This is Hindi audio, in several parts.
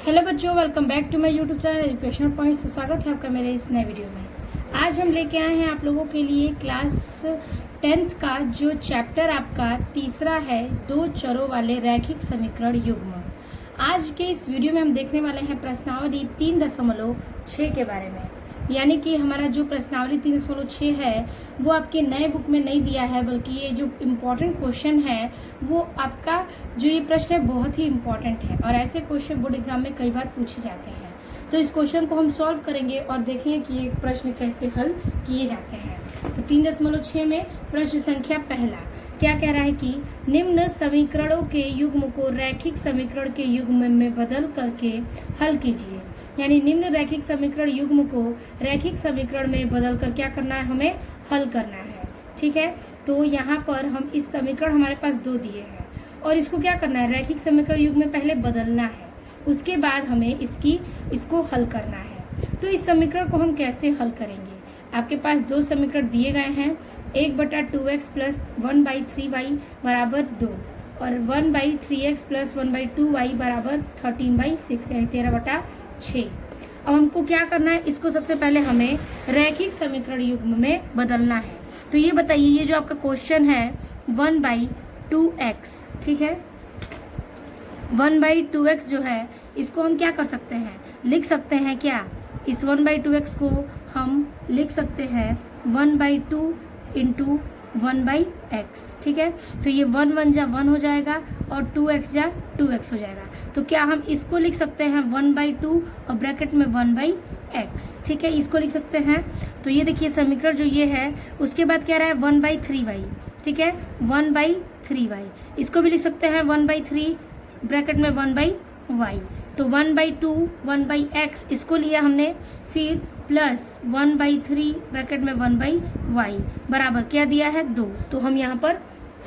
हेलो बच्चों, welcome back to my YouTube channel educational points. तो स्वागत है आपका मेरे इस नए वीडियो में। आज हम लेके आए हैं आप लोगों के लिए क्लास 10th का जो चैप्टर आपका तीसरा है, दो चरों वाले रैखिक समीकरण युग्म। आज के इस वीडियो में हम देखने वाले हैं प्रश्नावली 3.6 के बारे में। यानी कि हमारा जो प्रश्नावली 3.6 है वो आपके नए बुक में नहीं दिया है, बल्कि ये जो इम्पोर्टेंट क्वेश्चन है वो आपका जो ये प्रश्न है बहुत ही इम्पोर्टेंट है और ऐसे क्वेश्चन बोर्ड एग्जाम में कई बार पूछे जाते हैं। तो इस क्वेश्चन को हम सॉल्व करेंगे और देखेंगे कि ये प्रश्न कैसे हल किए जाते हैं। तो 3.6 में प्रश्न संख्या पहला क्या कह रहा है कि निम्न समीकरणों के युग्म को रैखिक समीकरण के युग्म में बदल करके हल कीजिए। यानी निम्न रैखिक समीकरण युग्म को रैखिक समीकरण में बदल कर क्या करना है, हमें हल करना है। ठीक है, तो यहाँ पर हम इस समीकरण हमारे पास दो दिए हैं और इसको क्या करना है, रैखिक समीकरण युग्म में पहले बदलना है, उसके बाद हमें इसको हल करना है। तो इस समीकरण को हम कैसे हल करेंगे? आपके पास दो समीकरण दिए गए हैं, 1/2x प्लस 1/3y बराबर 2 और 1/3x प्लस 1/2y बराबर 13/6 यानी 13/6। अब हमको क्या करना है, इसको सबसे पहले हमें रैखिक समीकरण युग्म में बदलना है। तो ये बताइए, ये जो आपका क्वेश्चन है 1/2x, ठीक है, 1/2x जो है इसको हम क्या कर सकते हैं, लिख सकते हैं क्या, इस 1/2x को हम लिख सकते हैं 1/2 इंटू 1/x। ठीक है, तो ये 1 1 जा 1 हो जाएगा और 2x जा 2x हो जाएगा। तो क्या हम इसको लिख सकते हैं 1/2 और ब्रैकेट में 1/x। ठीक है, इसको लिख सकते हैं। तो ये देखिए समीकरण जो ये है, उसके बाद क्या रहा है 1/3y। ठीक है, 1/3y इसको भी लिख सकते हैं 1/3 ब्रैकेट में 1/y। तो 1/2 1/x इसको लिया हमने, फिर प्लस 1/3 ब्रैकेट में 1/y बराबर क्या दिया है 2। तो हम यहाँ पर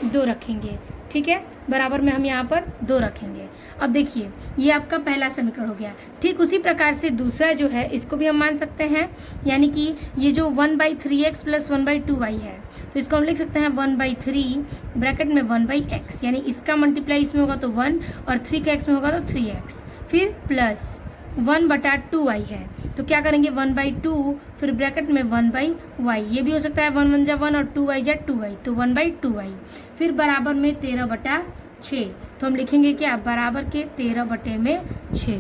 2 रखेंगे। ठीक है, बराबर में हम यहाँ पर 2 रखेंगे। अब देखिए ये आपका पहला समीकरण हो गया। ठीक उसी प्रकार से दूसरा जो है इसको भी हम मान सकते हैं, यानी कि ये जो 1/3x प्लस 1/2y है तो इसको हम लिख सकते हैं 1/3 ब्रैकेट में 1/x, यानी इसका मल्टीप्लाई इसमें होगा तो 1 और 3 का x में होगा तो 3x, फिर प्लस 1/2y है तो क्या करेंगे 1/2 फिर ब्रैकेट में 1/y, ये भी हो सकता है 1 1 जा 1 और 2y जा 2y, तो 1/2y फिर बराबर में 13/6। तो हम लिखेंगे क्या, बराबर के 13/6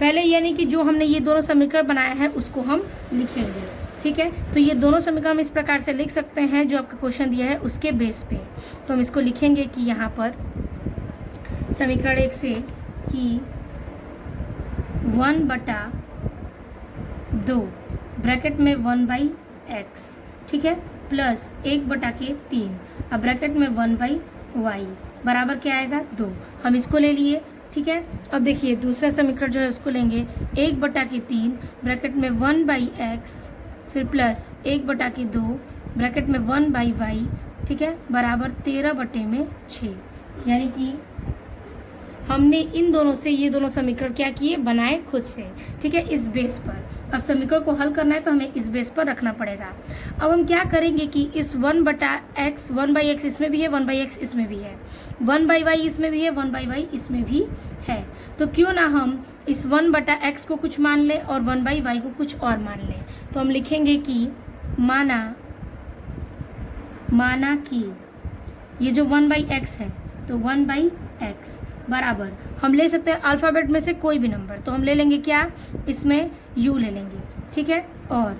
पहले, यानी कि जो हमने ये दोनों समीकरण बनाया है उसको हम लिखेंगे। ठीक है, तो ये दोनों समीकरण हम इस प्रकार से लिख सकते हैं जो आपका क्वेश्चन दिया है उसके बेस पे। तो हम इसको लिखेंगे कि यहाँ पर समीकरण 1 से कि 1/2 ब्रैकेट में 1/x, ठीक है, प्लस 1/3 अब ब्रैकेट में 1/y बराबर क्या आएगा 2। हम इसको ले लिए। ठीक है, अब देखिए दूसरा समीकरण जो है उसको लेंगे 1/3 ब्रैकेट में 1/x फिर प्लस 1/2 ब्रैकेट में 1/y, ठीक है, बराबर 13/6। यानी कि हमने इन दोनों से ये दोनों समीकरण क्या किए, बनाए खुद से। ठीक है, इस बेस पर अब समीकरण को हल करना है तो हमें इस बेस पर रखना पड़ेगा। अब हम क्या करेंगे कि इस 1/x 1/x इसमें भी है, 1/x इसमें भी है, 1/y इसमें भी है, 1/y इसमें भी है, तो क्यों ना हम इस 1/x को कुछ मान लें और 1/y को कुछ और मान लें। तो हम लिखेंगे कि माना कि ये जो 1/x है तो 1/x बराबर हम ले सकते हैं अल्फ़ाबेट में से कोई भी नंबर, तो हम ले लेंगे क्या, इसमें u ले लेंगे। ठीक है, और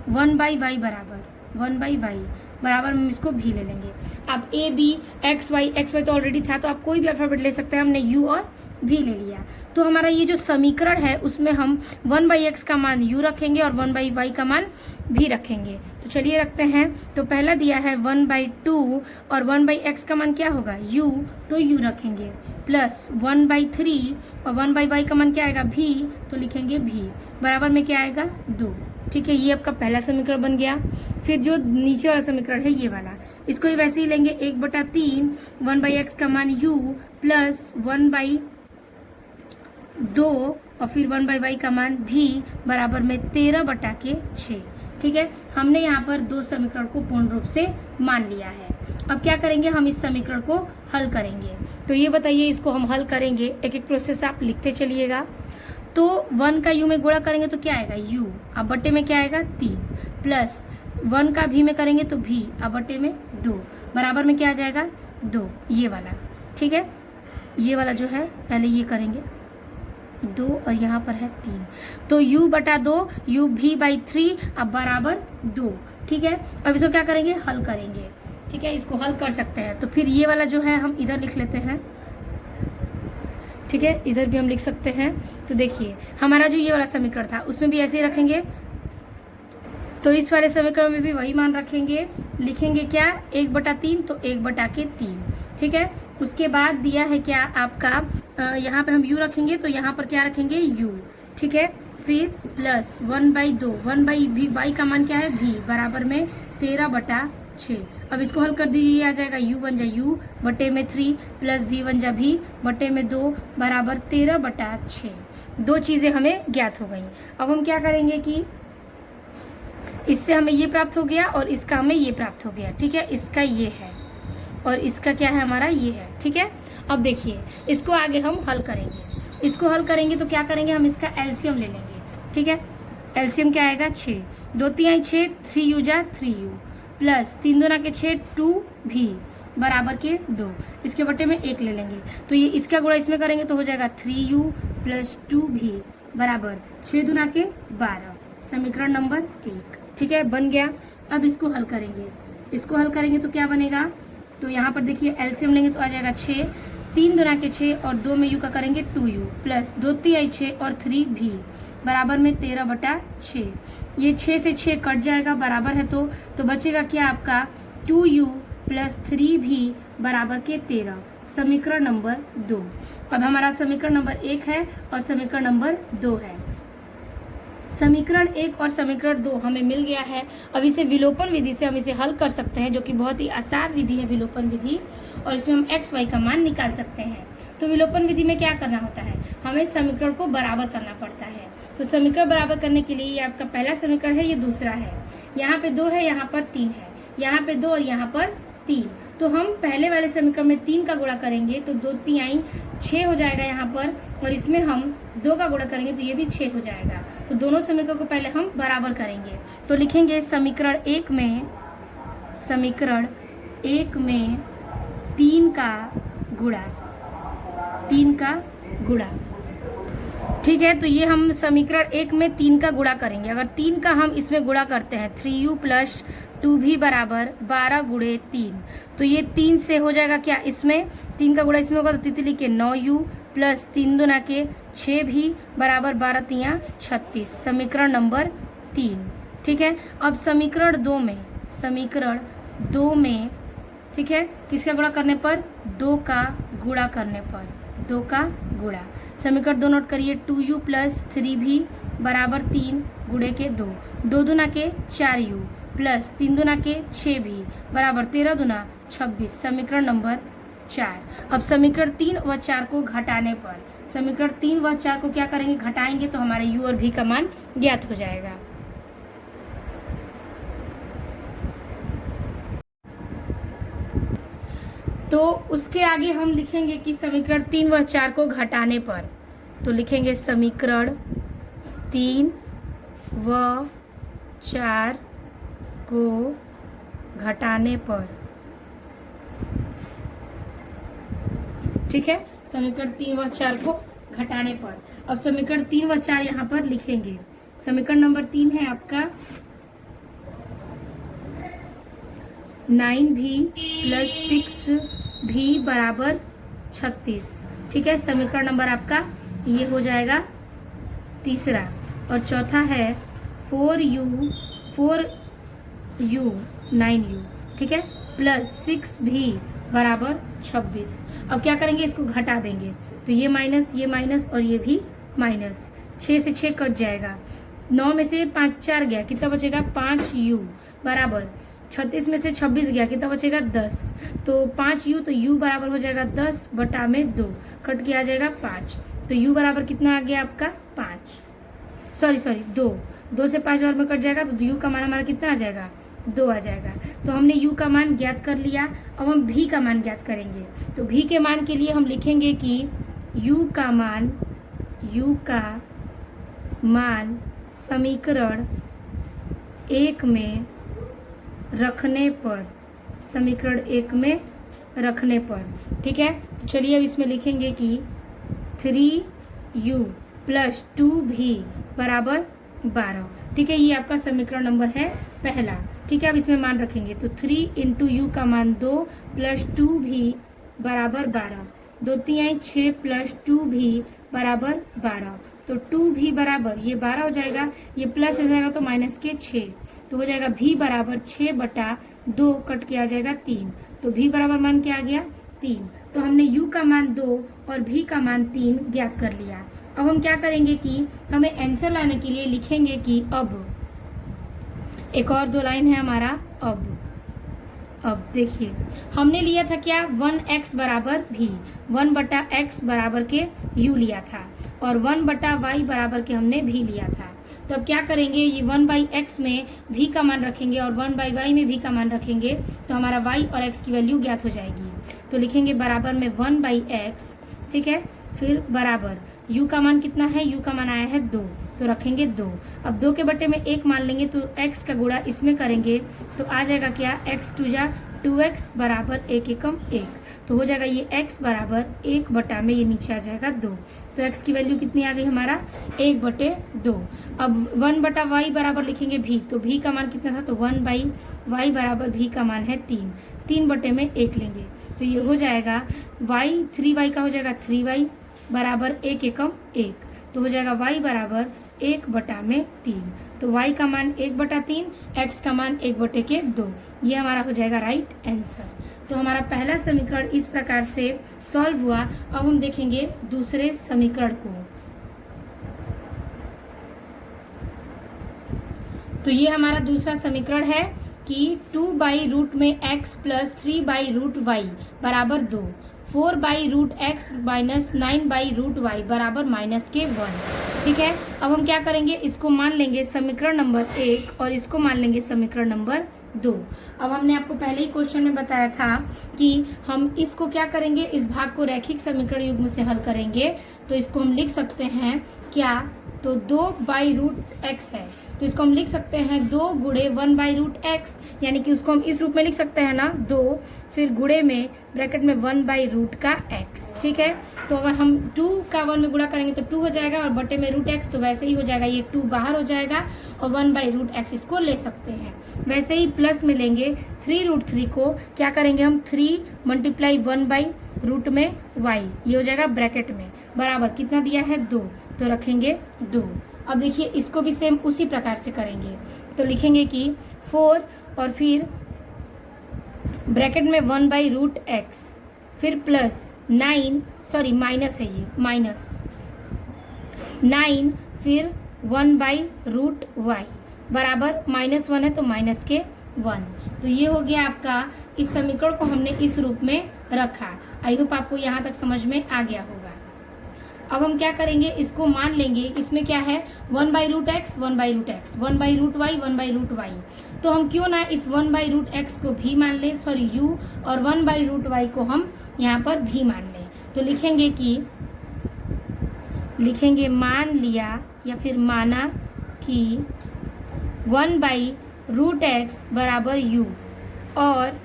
1/y बराबर हम इसको भी ले लेंगे। अब a b x y तो ऑलरेडी था तो आप कोई भी अल्फ़ाबेट ले सकते हैं, हमने u और भी ले लिया। तो हमारा ये जो समीकरण है उसमें हम 1/x का मान u रखेंगे और 1/y का मान भी रखेंगे। तो चलिए रखते हैं। तो पहला दिया है 1/2 और 1/x का मान क्या होगा u, तो u रखेंगे, प्लस 1/3 और 1/y का मान क्या आएगा भी, तो लिखेंगे भी, बराबर में क्या आएगा 2। ठीक है, ये आपका पहला समीकरण बन गया। फिर जो नीचे वाला समीकरण है ये वाला, इसको ही वैसे ही लेंगे 1/3 1/x का मान u प्लस 1/2 और फिर 1/y का मान भी बराबर में 13/6। ठीक है, हमने यहाँ पर दो समीकरण को पूर्ण रूप से मान लिया है। अब क्या करेंगे, हम इस समीकरण को हल करेंगे। तो ये बताइए, इसको हम हल करेंगे, एक एक प्रोसेस आप लिखते चलिएगा। तो 1 का u में गुणा करेंगे तो क्या आएगा u, अब बट्टे में क्या आएगा 3, प्लस 1 का v में करेंगे तो v, अब बट्टे में 2, बराबर में क्या आ जाएगा 2, ये वाला। ठीक है, ये वाला जो है पहले ये करेंगे 2 और यहाँ पर है 3, तो u बटा 2 u v/3 अब बराबर 2। ठीक है, अब इसको क्या करेंगे, हल करेंगे। ठीक है, इसको हल कर सकते हैं, तो फिर ये वाला जो है हम इधर लिख लेते हैं। ठीक है, इधर भी हम लिख सकते हैं। तो देखिए हमारा जो ये वाला समीकरण था उसमें भी ऐसे ही रखेंगे, तो इस वाले समीकरण में भी वही मान रखेंगे। लिखेंगे क्या, 1/3 तो 1/3। ठीक है, उसके बाद दिया है क्या आपका, यहाँ पे हम u रखेंगे तो यहाँ पर क्या रखेंगे u। ठीक है, फिर प्लस 1/2, 1/v, y का मान क्या है v, बराबर में 13/6। अब इसको हल कर दीजिए, आ जाएगा u बन जाए u बटे में 3 प्लस v बन जा v बटे में 2 बराबर 13/6। दो चीज़ें हमें ज्ञात हो गई। अब हम क्या करेंगे कि इससे हमें ये प्राप्त हो गया और इसका हमें ये प्राप्त हो गया। ठीक है, इसका ये है और इसका क्या है हमारा ये है। ठीक है, अब देखिए इसको आगे हम हल करेंगे। इसको हल करेंगे तो क्या करेंगे, हम इसका एलसीएम ले लेंगे। ठीक है, एलसीएम क्या आएगा 6, 2 3 6, 3u जा 3u प्लस 3 2 के 6 2v बराबर के 2, इसके बटे में 1 ले लेंगे, तो ये इसका गुणा इसमें करेंगे तो हो जाएगा 3u प्लस 2v बराबर 6 2 के 12, समीकरण नंबर 1। ठीक है, बन गया। अब इसको हल करेंगे, इसको हल करेंगे तो क्या बनेगा, तो यहाँ पर देखिए एलसीएम लेंगे तो आ जाएगा 6, 3 2 के 6 और 2 में u का करेंगे 2u प्लस 2 3 6 और 3v बराबर में 13/6। ये 6 से 6 कट जाएगा, बराबर है तो बचेगा क्या आपका 2u प्लस 3v बराबर के 13, समीकरण नंबर 2। अब हमारा समीकरण नंबर 1 है और समीकरण नंबर 2 है। समीकरण 1 और समीकरण 2 हमें मिल गया है। अब इसे विलोपन विधि से हम इसे हल कर सकते हैं, जो कि बहुत ही आसान विधि है विलोपन विधि, और इसमें हम x y का मान निकाल सकते हैं। तो विलोपन विधि में क्या करना होता है, हमें समीकरण को बराबर करना पड़ता है। तो समीकरण बराबर करने के लिए ये आपका पहला समीकरण है, ये दूसरा है, यहाँ पे 2 है, यहाँ पर 3 है, यहाँ पे 2 और यहाँ पर 3। तो हम पहले वाले समीकरण में 3 का गुणा करेंगे तो 2 3 6 हो जाएगा यहाँ पर, और इसमें हम 2 का गुणा करेंगे तो ये भी 6 हो जाएगा। तो दोनों समीकरण को पहले हम बराबर करेंगे, तो लिखेंगे समीकरण 1 में 3 का गुणा, 3 का गुणा। ठीक है, तो ये हम समीकरण 1 में 3 का गुणा करेंगे। अगर 3 का हम इसमें गुणा करते हैं 3u प्लस 2v बराबर 12 गुणे 3, तो ये 3 से हो जाएगा क्या, इसमें 3 का गुणा इसमें होगा तो तितली के 9u प्लस 3 2 के 6v बराबर 12 3 36, समीकरण नंबर 3। ठीक है, अब समीकरण 2 में ठीक है किसका गुणा करने पर, 2 का गुणा करने पर, 2 का गुणा। समीकरण 2 नोट करिए, 2u प्लस 3v बराबर 3 गुणे के 2, 2 2 के 4u प्लस 3 2 के 6v बराबर 13 2 26, समीकरण नंबर 4। अब समीकरण 3 व 4 को घटाने पर, समीकरण 3 व 4 को क्या करेंगे, घटाएंगे तो हमारे u और v का मान ज्ञात हो जाएगा। तो उसके आगे हम लिखेंगे कि समीकरण 3 व 4 को घटाने पर, तो लिखेंगे समीकरण 3 व 4 को घटाने पर। ठीक है, समीकरण 3 व 4 को घटाने पर। अब समीकरण 3 व 4 यहाँ पर लिखेंगे। समीकरण नंबर 3 है आपका 9v प्लस 6v बराबर 36। ठीक है, समीकरण नंबर आपका ये हो जाएगा तीसरा, और चौथा है 4u 9u ठीक है प्लस 6v बराबर 26। अब क्या करेंगे, इसको घटा देंगे तो ये माइनस और ये भी माइनस, 6 से 6 कट जाएगा, 9 में से 5 4 गया, कितना बचेगा 5u बराबर 36 में से 26 गया, कितना बचेगा 10, तो 5u, तो u बराबर हो जाएगा 10 बटा में 2, कट के आ जाएगा 5, तो u बराबर कितना आ गया आपका 5, सॉरी 2 से 5 बार में कट जाएगा, तो u का मान हमारा कितना आ जाएगा 2 आ जाएगा। तो हमने u का मान ज्ञात कर लिया। अब हम v का मान ज्ञात करेंगे, तो v के मान के लिए हम लिखेंगे कि u का मान समीकरण 1 में रखने पर, समीकरण 1 में रखने पर, ठीक है। चलिए अब इसमें लिखेंगे कि 3u + 2v = 12, ठीक है। ये आपका समीकरण नंबर है पहला, ठीक है। अब इसमें मान रखेंगे तो 3 × u का मान 2 + 2v = 12, 2 × 6 + 2v = 12, तो 2v बराबर ये 12 हो जाएगा, ये प्लस हो जाएगा तो माइनस के 6, तो हो जाएगा v बराबर 6/2 कट के आ जाएगा 3, तो v बराबर मान क्या आ गया 3। तो हमने u का मान 2 और v का मान 3 ज्ञात कर लिया। अब हम क्या करेंगे कि हमें आंसर लाने के लिए लिखेंगे कि अब एक और 2 लाइन है हमारा। अब देखिए हमने लिया था क्या 1x बराबर v, 1/x बराबर के u लिया था और 1/y बराबर के हमने v लिया था। तो अब क्या करेंगे, ये 1/x में v का मान रखेंगे और 1/y में v का मान रखेंगे, तो हमारा y और x की वैल्यू ज्ञात हो जाएगी। तो लिखेंगे बराबर में 1/x, ठीक है, फिर बराबर u का मान कितना है, u का मान आया है 2, तो रखेंगे 2। अब 2 के बट्टे में 1 मान लेंगे तो x का गुणा इसमें करेंगे तो आ जाएगा क्या, x 2 जा 2x बराबर 1 एकम 1, तो हो जाएगा ये x बराबर 1 में ये नीचे आ जाएगा 2, तो x की वैल्यू कितनी आ गई हमारा 1/2। अब 1/y बराबर लिखेंगे v, तो v का मान कितना था, तो 1/y बराबर v का मान है 3, 3/1 लेंगे तो ये हो जाएगा y, 3y का हो जाएगा 3y बराबर 1 एकम 1, तो हो जाएगा y बराबर 1/3, तो y का मान 1/3, x का मान 1/2, ये हमारा हो जाएगा राइट आंसर। तो हमारा पहला समीकरण इस प्रकार से सॉल्व हुआ। अब हम देखेंगे दूसरे समीकरण को। तो ये हमारा दूसरा समीकरण है कि 2/रूट में x + 3/रूट y बराबर 2, 4/रूट x - 9/रूट y बराबर -1, ठीक है। अब हम क्या करेंगे, इसको मान लेंगे समीकरण नंबर 1 और इसको मान लेंगे समीकरण नंबर 2। अब हमने आपको पहले ही क्वेश्चन में बताया था कि हम इसको क्या करेंगे, इस भाग को रैखिक समीकरण युग्म से हल करेंगे। तो इसको हम लिख सकते हैं क्या, तो 2/रूट x है, तो इसको हम लिख सकते हैं 2 × 1/रूट x, यानी कि उसको हम इस रूप में लिख सकते हैं ना, 2 फिर गुणे में ब्रैकेट में 1/√x, ठीक है। तो अगर हम 2 का 1 में गुणा करेंगे तो 2 हो जाएगा और बटे में √x, तो वैसे ही हो जाएगा, ये 2 बाहर हो जाएगा और 1/√x इसको ले सकते हैं। वैसे ही प्लस में लेंगे 3√3 को, क्या करेंगे हम 3 × 1/रूट में y, ये हो जाएगा ब्रैकेट में बराबर कितना दिया है 2, तो रखेंगे 2। अब देखिए इसको भी सेम उसी प्रकार से करेंगे, तो लिखेंगे कि 4 और फिर ब्रैकेट में 1/√x, फिर प्लस 9, सॉरी माइनस है ये, -9 फिर 1/√y बराबर -1 है तो -1, तो ये हो गया आपका। इस समीकरण को हमने इस रूप में रखा। आई होप आपको यहाँ तक समझ में आ गया होगा। अब हम क्या करेंगे, इसको मान लेंगे, इसमें क्या है 1/√x, 1/√x, 1/√y, 1/√y, तो हम क्यों ना इस 1/√x को भी मान लें, सॉरी u, और 1/√y को हम यहाँ पर भी मान लें। तो लिखेंगे मान लिया या फिर माना कि 1/√x बराबर u और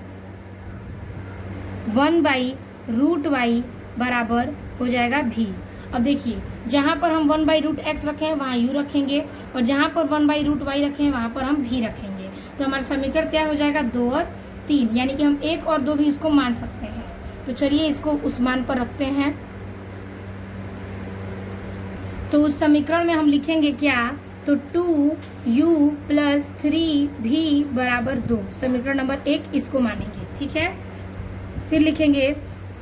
1/√y बराबर हो जाएगा v। अब देखिए जहाँ पर हम 1/√x रखे हैं वहाँ u रखेंगे और जहाँ पर 1/√y रखे हैं वहाँ पर हम v रखेंगे, तो हमारा समीकरण तैयार हो जाएगा 2 और 3, यानी कि हम 1 और 2 भी इसको मान सकते हैं। तो चलिए इसको उस मान पर रखते हैं। तो उस समीकरण में हम लिखेंगे क्या, तो 2u + 3v बराबर 2, समीकरण नंबर 1 इसको मानेंगे, ठीक है। फिर लिखेंगे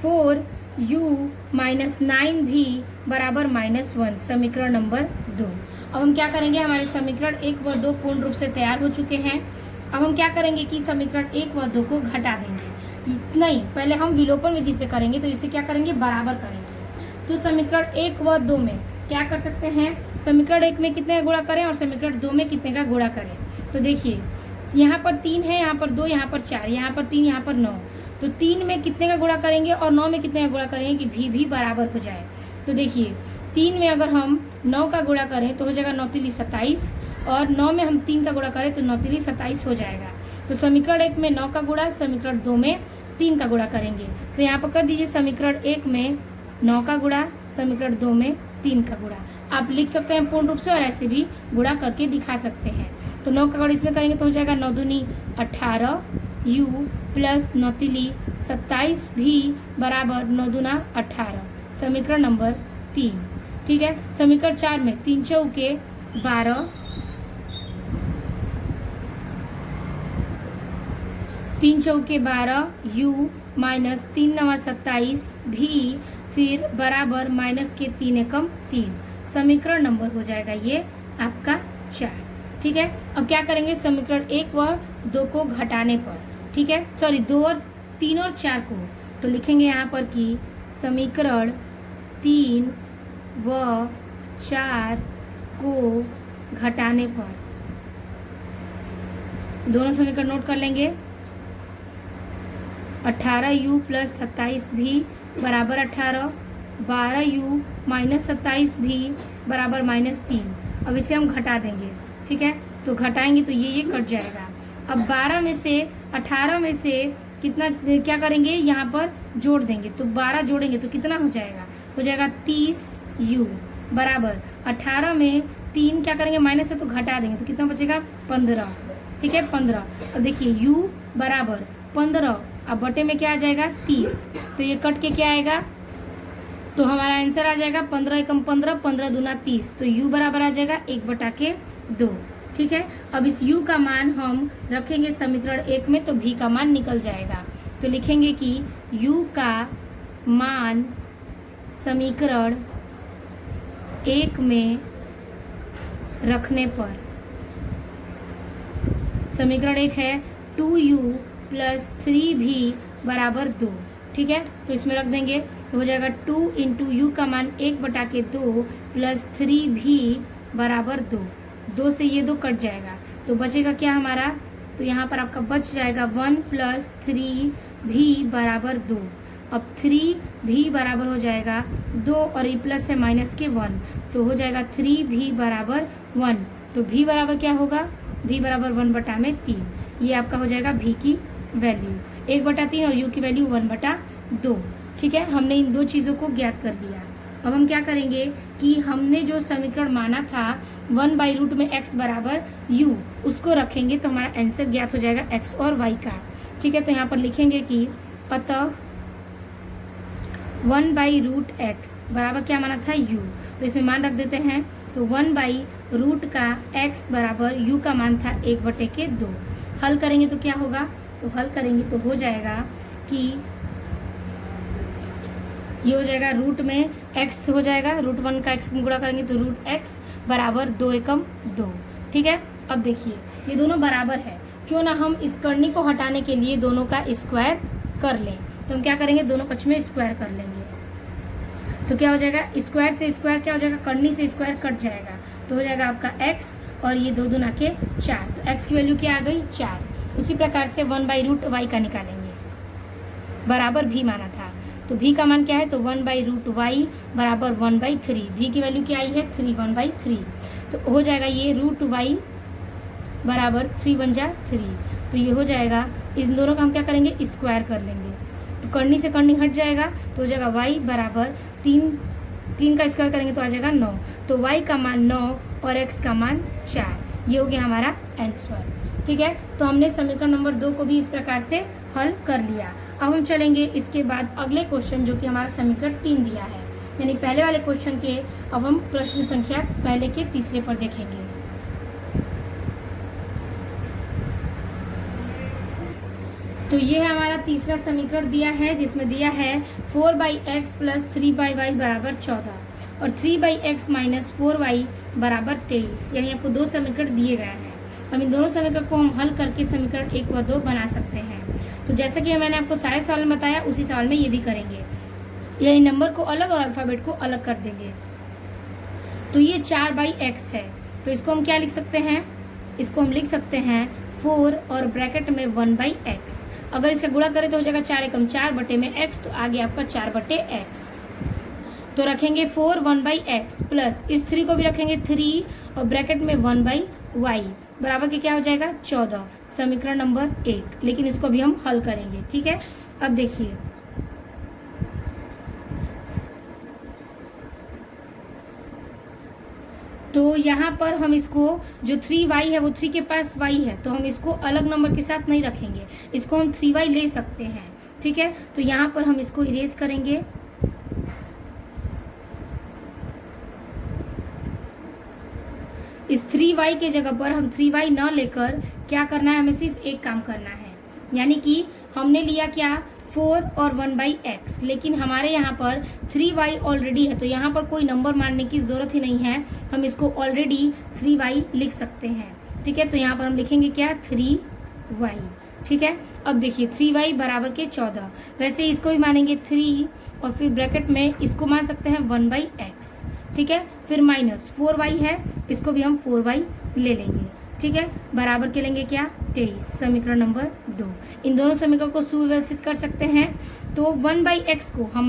4u - 9v बराबर -1, समीकरण नंबर 2। अब हम क्या करेंगे, हमारे समीकरण 1 व 2 पूर्ण रूप से तैयार हो चुके हैं। अब हम क्या करेंगे कि समीकरण 1 व 2 को घटा देंगे, नहीं पहले हम विलोपन विधि से करेंगे, तो इसे क्या करेंगे बराबर करेंगे। तो समीकरण 1 व 2 में क्या कर सकते हैं, समीकरण 1 में कितने का गुणा करें और समीकरण 2 में कितने का गुणा करें। तो देखिए यहाँ पर 3 है, यहाँ पर 2, यहाँ पर 4, यहाँ पर 3, यहाँ पर 9, तो 3 में कितने का गुणा करेंगे और 9 में कितने का गुणा करेंगे कि भी बराबर हो जाए। तो देखिए 3 में अगर हम 9 का गुणा करें तो हो जाएगा 9 तिली 27, और 9 में हम 3 का गुणा करें तो 9 तिली 27 हो जाएगा। तो समीकरण 1 में 9 का गुणा, समीकरण 2 में 3 का गुणा करेंगे। तो यहाँ पर कर दीजिए समीकरण 1 में 9 का गुणा, समीकरण 2 में 3 का गुणा। आप लिख सकते हैं पूर्ण रूप से और ऐसे भी गुणा करके दिखा सकते हैं। तो 9 का गुणा इसमें करेंगे तो हो जाएगा 9 दूनी 18 u प्लस 9 तिली 27 भी बराबर 9 दूना 18, समीकरण नंबर 3। ठीक है, समीकरण 4 में 3 चौके 12, 3 चौके 12 u माइनस 3 नवा 27 भी फिर बराबर माइनस के 3 एकम 3, समीकरण नंबर हो जाएगा ये आपका 4। ठीक है, अब क्या करेंगे समीकरण 1 व 2 को घटाने पर, ठीक है, सॉरी 2 और 3 और 4 को, तो लिखेंगे यहाँ पर कि समीकरण 3 व 4 को घटाने पर, दोनों समीकरण नोट कर लेंगे। 18u प्लस 27 भी बराबर 18, 12u माइनस 27 भी बराबर -3। अब इसे हम घटा देंगे। ठीक है, तो घटाएंगे तो ये कट जाएगा। अब 12 में से 18 में से कितना क्या करेंगे, यहाँ पर जोड़ देंगे, तो 12 जोड़ेंगे तो कितना हो जाएगा, हो जाएगा 30u बराबर 18 में 3 क्या करेंगे माइनस है तो घटा देंगे तो कितना बचेगा 15। ठीक है, 15। अब देखिए u बराबर 15, अब बटे में क्या आ जाएगा 30, तो ये कट के क्या आएगा, तो हमारा आंसर आ जाएगा 15 एकम 15, 15 दूना 30, तो u बराबर आ जाएगा 1/2। ठीक है, अब इस u का मान हम रखेंगे समीकरण 1 में तो v का मान निकल जाएगा। तो लिखेंगे कि u का मान समीकरण 1 में रखने पर, समीकरण 1 है 2u प्लस 3v बराबर 2। ठीक है, तो इसमें रख देंगे तो हो जाएगा 2 इंटू यू का मान 1/2 प्लस 3v बराबर 2। 2 से ये 2 कट जाएगा तो बचेगा क्या हमारा, तो यहाँ पर आपका बच जाएगा 1 प्लस 3v बराबर 2। अब 3v बराबर हो जाएगा 2 और ये प्लस है माइनस के 1, तो हो जाएगा 3v बराबर 1। तो v बराबर क्या होगा, v बराबर 1/3। ये आपका हो जाएगा v की वैल्यू 1/3 और u की वैल्यू 1/2। ठीक है, हमने इन दो चीज़ों को ज्ञात कर दिया। अब हम क्या करेंगे कि हमने जो समीकरण माना था 1/रूट में x बराबर u, उसको रखेंगे तो हमारा आंसर ज्ञात हो जाएगा x और y का। ठीक है, तो यहाँ पर लिखेंगे कि अतः 1/रूट x बराबर क्या माना था u, तो इसमें मान रख देते हैं। तो 1/रूट का x बराबर u का मान था 1/2। हल करेंगे तो क्या होगा, तो हल करेंगे तो हो जाएगा कि ये हो जाएगा रूट में x हो जाएगा, रूट 1 का x में गुणा करेंगे तो रूट x बराबर 2 एकम 2। ठीक है, अब देखिए ये दोनों बराबर है, क्यों ना हम इस कर्णी को हटाने के लिए दोनों का स्क्वायर कर लें। तो हम क्या करेंगे, दोनों पक्ष में स्क्वायर कर लेंगे। तो क्या हो जाएगा, स्क्वायर से स्क्वायर क्या हो जाएगा, कर्णी से स्क्वायर कट जाएगा, तो हो जाएगा आपका x और ये 2 दूना के 4, तो x की वैल्यू क्या आ गई 4। उसी प्रकार से 1/रूट y का निकालेंगे, बराबर भी माना था, तो v का मान क्या है, तो 1/रूट y बराबर 1/3। v की वैल्यू क्या आई है 3, 1/3, तो हो जाएगा ये रूट y बराबर 3 1 जा 3, तो ये हो जाएगा। इन दोनों का हम क्या करेंगे, स्क्वायर कर लेंगे, तो कर्णी से कर्णी हट जाएगा तो हो जाएगा y बराबर 3 का स्क्वायर करेंगे तो आ जाएगा 9, तो y का मान 9 और x का मान 4। ये हो गया हमारा आंसर। ठीक है, तो हमने समीकरण नंबर 2 को भी इस प्रकार से हल कर लिया। अब हम चलेंगे इसके बाद अगले क्वेश्चन जो कि हमारा समीकरण 3 दिया है, यानी पहले वाले क्वेश्चन के अब हम प्रश्न संख्या पहले के तीसरे पर देखेंगे। तो ये है हमारा तीसरा समीकरण दिया है, जिसमें दिया है 4/x प्लस 3/y बराबर 14 और 3/x माइनस 4y बराबर 23, यानी आपको 2 समीकरण दिए गए हैं। हम इन दोनों समीकरण को हम हल करके समीकरण 1 व 2 बना सकते हैं। तो जैसा कि मैंने आपको सारे सवाल में बताया, उसी सवाल में ये भी करेंगे, यानी नंबर को अलग और अल्फाबेट को अलग कर देंगे। तो ये 4/x है, तो इसको हम क्या लिख सकते हैं, इसको हम लिख सकते हैं 4 और ब्रैकेट में 1/x। अगर इसका गुणा करें तो हो जाएगा 4 एकम 4 बटे में x, तो आगे आपका 4/x। तो रखेंगे 4 1/x प्लस इस 3 को भी रखेंगे 3 और ब्रैकेट में 1/y बराबर के क्या हो जाएगा 14, समीकरण नंबर 1। लेकिन इसको भी हम हल करेंगे, ठीक है। अब देखिए तो यहाँ पर हम इसको जो 3y है वो 3 के पास y है, तो हम इसको अलग नंबर के साथ नहीं रखेंगे, इसको हम 3y ले सकते हैं, ठीक है। तो यहाँ पर हम इसको इरेज करेंगे। इस 3y के जगह पर हम 3y ना लेकर क्या करना है, हमें सिर्फ एक काम करना है, यानी कि हमने लिया क्या 4 और 1/x, लेकिन हमारे यहाँ पर 3y ऑलरेडी है, तो यहाँ पर कोई नंबर मानने की ज़रूरत ही नहीं है, हम इसको ऑलरेडी 3y लिख सकते हैं, ठीक है। तो यहाँ पर हम लिखेंगे क्या 3y, ठीक है। अब देखिए 3y बराबर के 14, वैसे इसको भी मानेंगे 3 और फिर ब्रैकेट में इसको मान सकते हैं 1/x, ठीक है। फिर माइनस 4y है, इसको भी हम 4y ले लेंगे, ठीक है। बराबर के लेंगे क्या 23, समीकरण नंबर 2। इन दोनों समीकरण को सुव्यवस्थित कर सकते हैं। तो 1/x को हम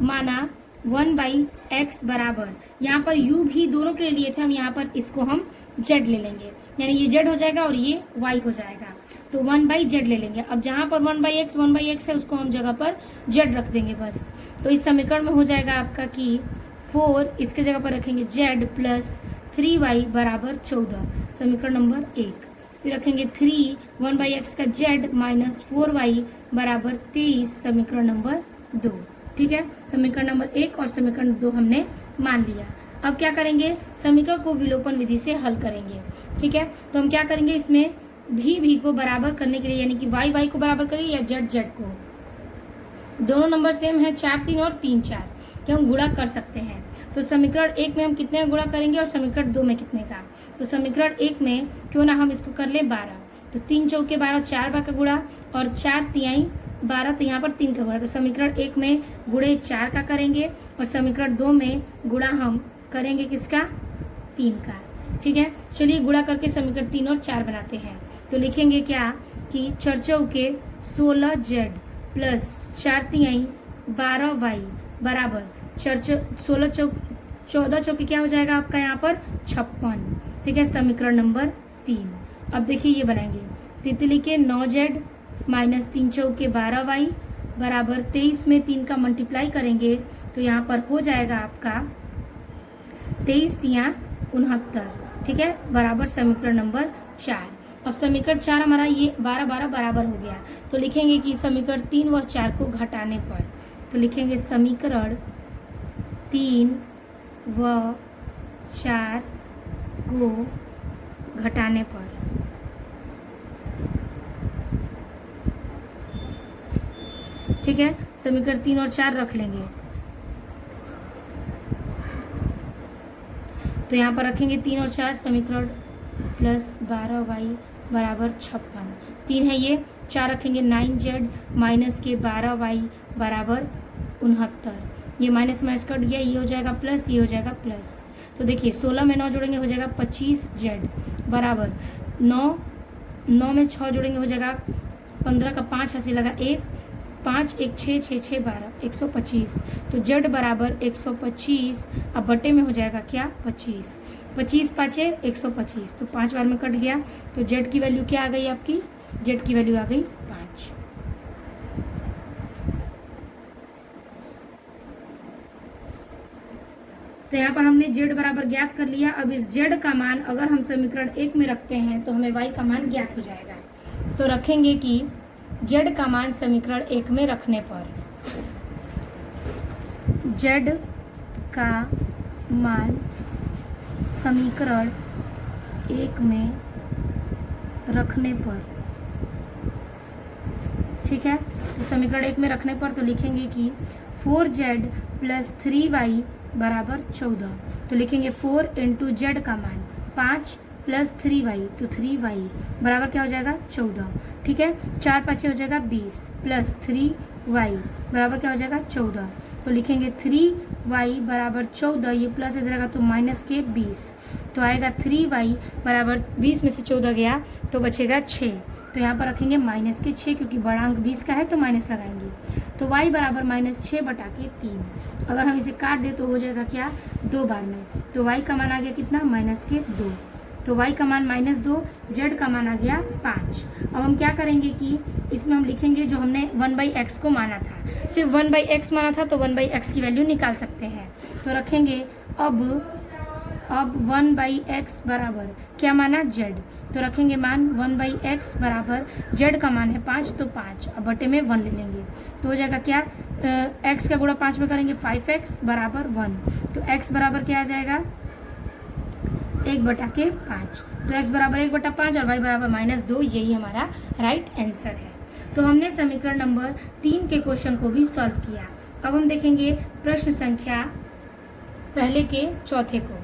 माना 1/x बराबर, यहाँ पर u भी दोनों के लिए थे, हम यहाँ पर इसको हम z ले लेंगे, यानी ये z हो जाएगा और ये y हो जाएगा, तो 1/z ले लेंगे। अब जहाँ पर 1/x है उसको हम जगह पर z रख देंगे बस। तो इस समीकरण में हो जाएगा आपका कि 4 इसके जगह पर रखेंगे z प्लस 3y बराबर 14, समीकरण नंबर 1। फिर रखेंगे 3 1/x का z माइनस 4y बराबर 23, समीकरण नंबर 2, ठीक है। समीकरण नंबर 1 और समीकरण 2 हमने मान लिया। अब क्या करेंगे, समीकरण को विलोपन विधि से हल करेंगे, ठीक है। तो हम क्या करेंगे, इसमें भी को बराबर करने के लिए, यानी कि y को बराबर करेंगे या z को, दोनों नंबर सेम है 4 3 और 3 4 कि हम गुणा कर सकते हैं। तो समीकरण 1 में हम कितने का गुणा करेंगे और समीकरण 2 में कितने का। तो समीकरण 1 में क्यों ना हम इसको कर ले 12, तो 3 चौके 12, 4 बार का गुणा और 4 तिहाई 12, तो यहाँ पर 3 का गुणा। तो समीकरण 1 में गुणे 4 का करेंगे और समीकरण 2 में गुणा हम करेंगे किसका 3 का, ठीक है। चलिए गुणा करके समीकरण 3 और 4 बनाते हैं। तो लिखेंगे क्या कि 4 चौके 16z प्लस 4 तिहाई 12y बराबर 14 चौके क्या हो जाएगा आपका यहाँ पर 56, ठीक है, समीकरण नंबर 3। अब देखिए ये बनाएंगे, तितली के 9z माइनस 3 चौके 12y बराबर 23 में 3 का मल्टीप्लाई करेंगे तो यहाँ पर हो जाएगा आपका 23 तिया 69, ठीक है, बराबर समीकरण नंबर 4। अब समीकरण 4 हमारा ये 12 12 बराबर हो गया, तो लिखेंगे कि समीकरण 3 व 4 को घटाने पर, तो लिखेंगे समीकरण 3 व 4 को घटाने पर, ठीक है। समीकरण 3 और 4 रख लेंगे, तो यहाँ पर रखेंगे 3 और 4 समीकरण प्लस 12y बराबर 56, 3 है ये, 4 रखेंगे 9z माइनस के 12y बराबर 69, ये माइनस माइनस कट गया, ये हो जाएगा प्लस, ये हो जाएगा प्लस। तो देखिए 16 में 9 जोड़ेंगे हो जाएगा 25z बराबर 9 में 6 जोड़ेंगे हो जाएगा 15 का 5 हंसी लगा 1, 5 1 6 6 6 12 125, तो z बराबर 125, अब बटे में हो जाएगा क्या 25, 25 पाँचे 125, तो 5 बार में कट गया, तो z की वैल्यू क्या आ गई आपकी, z की वैल्यू आ गई 5। तो यहाँ पर हमने z बराबर ज्ञात कर लिया। अब इस z का मान अगर हम समीकरण 1 में रखते हैं तो हमें y का मान ज्ञात हो जाएगा। तो रखेंगे कि z का मान समीकरण 1 में रखने पर, z का मान समीकरण 1 में रखने पर, ठीक है। तो समीकरण 1 में रखने पर तो लिखेंगे कि 4z प्लस 3y बराबर 14, तो लिखेंगे 4 इंटू z का मान 5 प्लस 3y, तो 3y बराबर क्या हो जाएगा 14, ठीक है। 4 5 हो जाएगा 20 प्लस 3y बराबर क्या हो जाएगा 14, तो लिखेंगे 3y बराबर 14, ये प्लस इधर आएगा तो माइनस के 20, तो आएगा 3y बराबर 20 में से 14 गया तो बचेगा 6, तो यहाँ पर रखेंगे माइनस के 6, क्योंकि बड़ा अंक 20 का है तो माइनस लगाएंगे। तो y बराबर -6/3। अगर हम इसे काट दें तो हो जाएगा क्या, 2 बार में। तो y का मान आ गया कितना, -2। तो y का मान -2, z का मान आ गया 5। अब हम क्या करेंगे कि इसमें हम लिखेंगे जो हमने 1/x को माना था, सिर्फ 1/x माना था तो 1/x की वैल्यू निकाल सकते हैं। तो रखेंगे अब 1/x बराबर क्या माना, z। तो रखेंगे मान 1/x बराबर z का मान है 5, तो 5 अब बटे में 1 ले लेंगे। तो हो जाएगा क्या, x का गुणा 5 में करेंगे 5x बराबर 1। तो x बराबर क्या आ जाएगा, 1/5। तो x बराबर 1/5 और y बराबर -2, यही हमारा राइट आंसर है। तो हमने समीकरण नंबर 3 के क्वेश्चन को भी सॉल्व किया। अब हम देखेंगे प्रश्न संख्या पहले के चौथे को।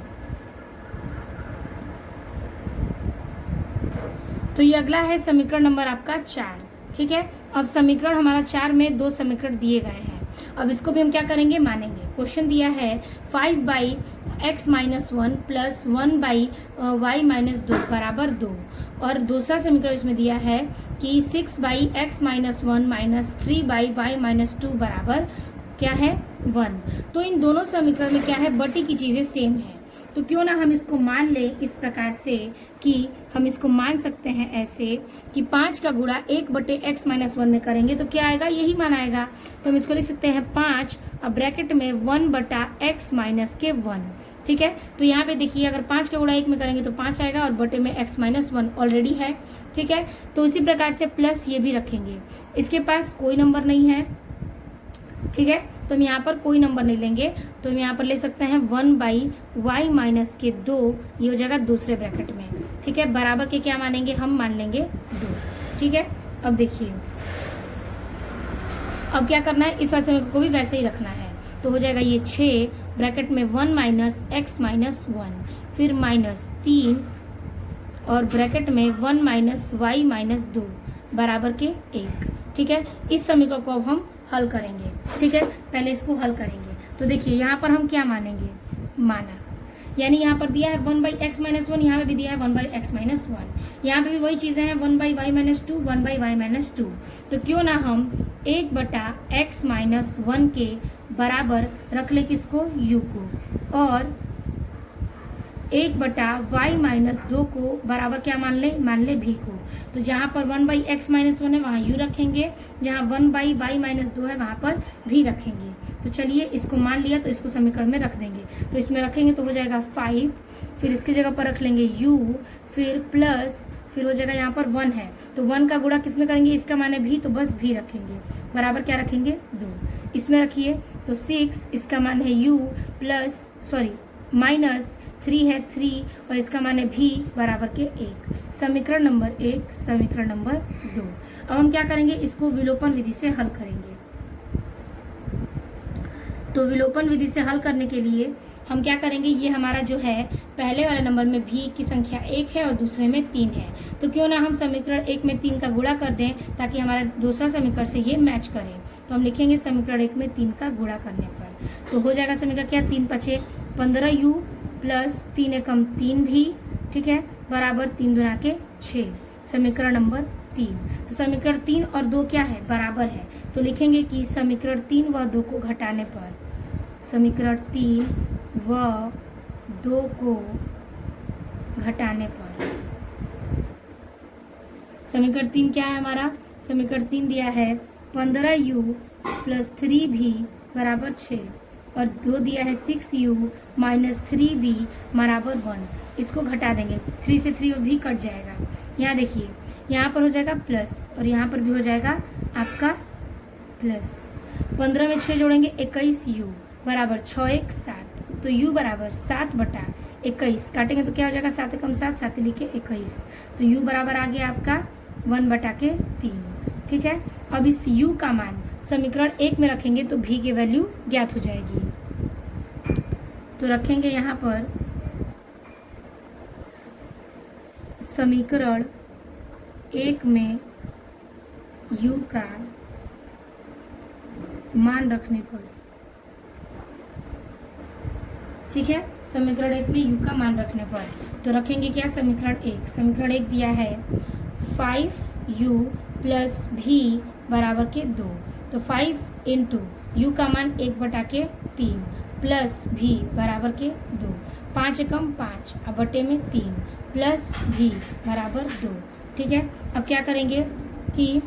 तो ये अगला है समीकरण नंबर आपका 4, ठीक है। अब समीकरण हमारा 4 में 2 समीकरण दिए गए हैं। अब इसको भी हम क्या करेंगे, मानेंगे। क्वेश्चन दिया है 5/x - 1 + 1/y - 2 बराबर 2। और दूसरा समीकरण इसमें दिया है कि 6/x - 1 - 3/y - 2 बराबर क्या है, 1। तो इन दोनों समीकरण में क्या है, बटी की चीजें सेम है। तो क्यों ना हम इसको मान ले इस प्रकार से कि हम इसको मान सकते हैं ऐसे कि 5 का गुणा 1/x - 1 में करेंगे तो क्या आएगा, यही मान आएगा। तो हम इसको लिख सकते हैं 5 अब ब्रैकेट में 1/x - 1, ठीक है। तो यहाँ पे देखिए अगर 5 का गुणा 1 में करेंगे तो 5 आएगा और बटे में x - 1 ऑलरेडी है, ठीक है। तो इसी प्रकार से प्लस ये भी रखेंगे। इसके पास कोई नंबर नहीं है, ठीक है, तो हम यहाँ पर कोई नंबर नहीं लेंगे। तो हम यहाँ पर ले सकते हैं 1/y - 2, ये हो जाएगा दूसरे ब्रैकेट में, ठीक है। बराबर के क्या मानेंगे, हम मान लेंगे 2, ठीक है। अब देखिए अब क्या करना है, इस वाले समीकरण को भी वैसे ही रखना है। तो हो जाएगा ये 6 ब्रैकेट में 1 - x - 1, फिर -3 और ब्रैकेट में 1 - y - 2 बराबर के 1, ठीक है। इस समीकरण को अब हम हल करेंगे, ठीक है। पहले इसको हल करेंगे। तो देखिए यहाँ पर हम क्या मानेंगे, माना, यानी यहाँ पर दिया है 1/x - 1, यहाँ पे भी दिया है 1/x - 1, यहाँ पे भी वही चीज़ें हैं 1/y - 2, 1/y - 2। तो क्यों ना हम 1/x - 1 के बराबर रख ले किसको, u को, और 1/y - 2 को बराबर क्या मान ले v को। तो जहाँ पर 1/x - 1 है वहाँ u रखेंगे, जहाँ 1/y - 2 है वहाँ पर v रखेंगे। तो चलिए इसको मान लिया तो इसको समीकरण में रख देंगे। तो इसमें रखेंगे तो हो जाएगा 5, फिर इसकी जगह पर रख लेंगे u, फिर प्लस, फिर हो जाएगा यहाँ पर 1 है तो 1 का गुणा किस में करेंगे, इसका मान है v, तो बस v रखेंगे, बराबर क्या रखेंगे 2। इसमें रखिए तो 6, इसका मान है u प्लस -3 है 3 और इसका मान है v बराबर के 1। समीकरण नंबर 1, समीकरण नंबर 2। अब हम क्या करेंगे, इसको विलोपन विधि से हल करेंगे। तो विलोपन विधि से हल करने के लिए हम क्या करेंगे, ये हमारा जो है पहले वाले नंबर में v की संख्या 1 है और दूसरे में 3 है। तो क्यों ना हम समीकरण 1 में 3 का गुणा कर दें ताकि हमारा दूसरा समीकरण से ये मैच करे। तो हम लिखेंगे समीकरण 1 में 3 का गुणा करने पर तो हो जाएगा समीकरण क्या, 3 × 5 = 15u प्लस 3 एकम 3 भी, ठीक है, बराबर 3 दूना के 6, समीकरण नंबर 3। तो समीकरण 3 और 2 क्या है, बराबर है। तो लिखेंगे कि समीकरण 3 व 2 को घटाने पर, समीकरण 3 व 2 को घटाने पर, समीकरण 3 क्या है हमारा, समीकरण 3 दिया है 15u प्लस 3v बराबर 6 और 2 दिया है 6u माइनस 3v बराबर 1। इसको घटा देंगे, 3 से 3 भी कट जाएगा। यहाँ देखिए यहाँ पर हो जाएगा प्लस और यहाँ पर भी हो जाएगा आपका प्लस। 15 में 6 जोड़ेंगे 21u बराबर 6 1 7, तो u बराबर 7/21। काटेंगे तो क्या हो जाएगा, 7 एकम 7, 7 लिखे 21, तो u बराबर आ गया आपका 1/3, ठीक है। अब इस u का मान समीकरण 1 में रखेंगे तो v की वैल्यू ज्ञात हो जाएगी। तो रखेंगे यहाँ पर समीकरण 1 में u का मान रखने पर, ठीक है, समीकरण 1 में u का मान रखने पर तो रखेंगे क्या, समीकरण 1 दिया है 5 u प्लस भी बराबर के 2। तो 5 इंटू यू का मान 1/3 प्लस भी बराबर के 2। 5 एकम 5 अब बटे में 3 प्लस भी बराबर 2। ठीक है, अब क्या करेंगे कि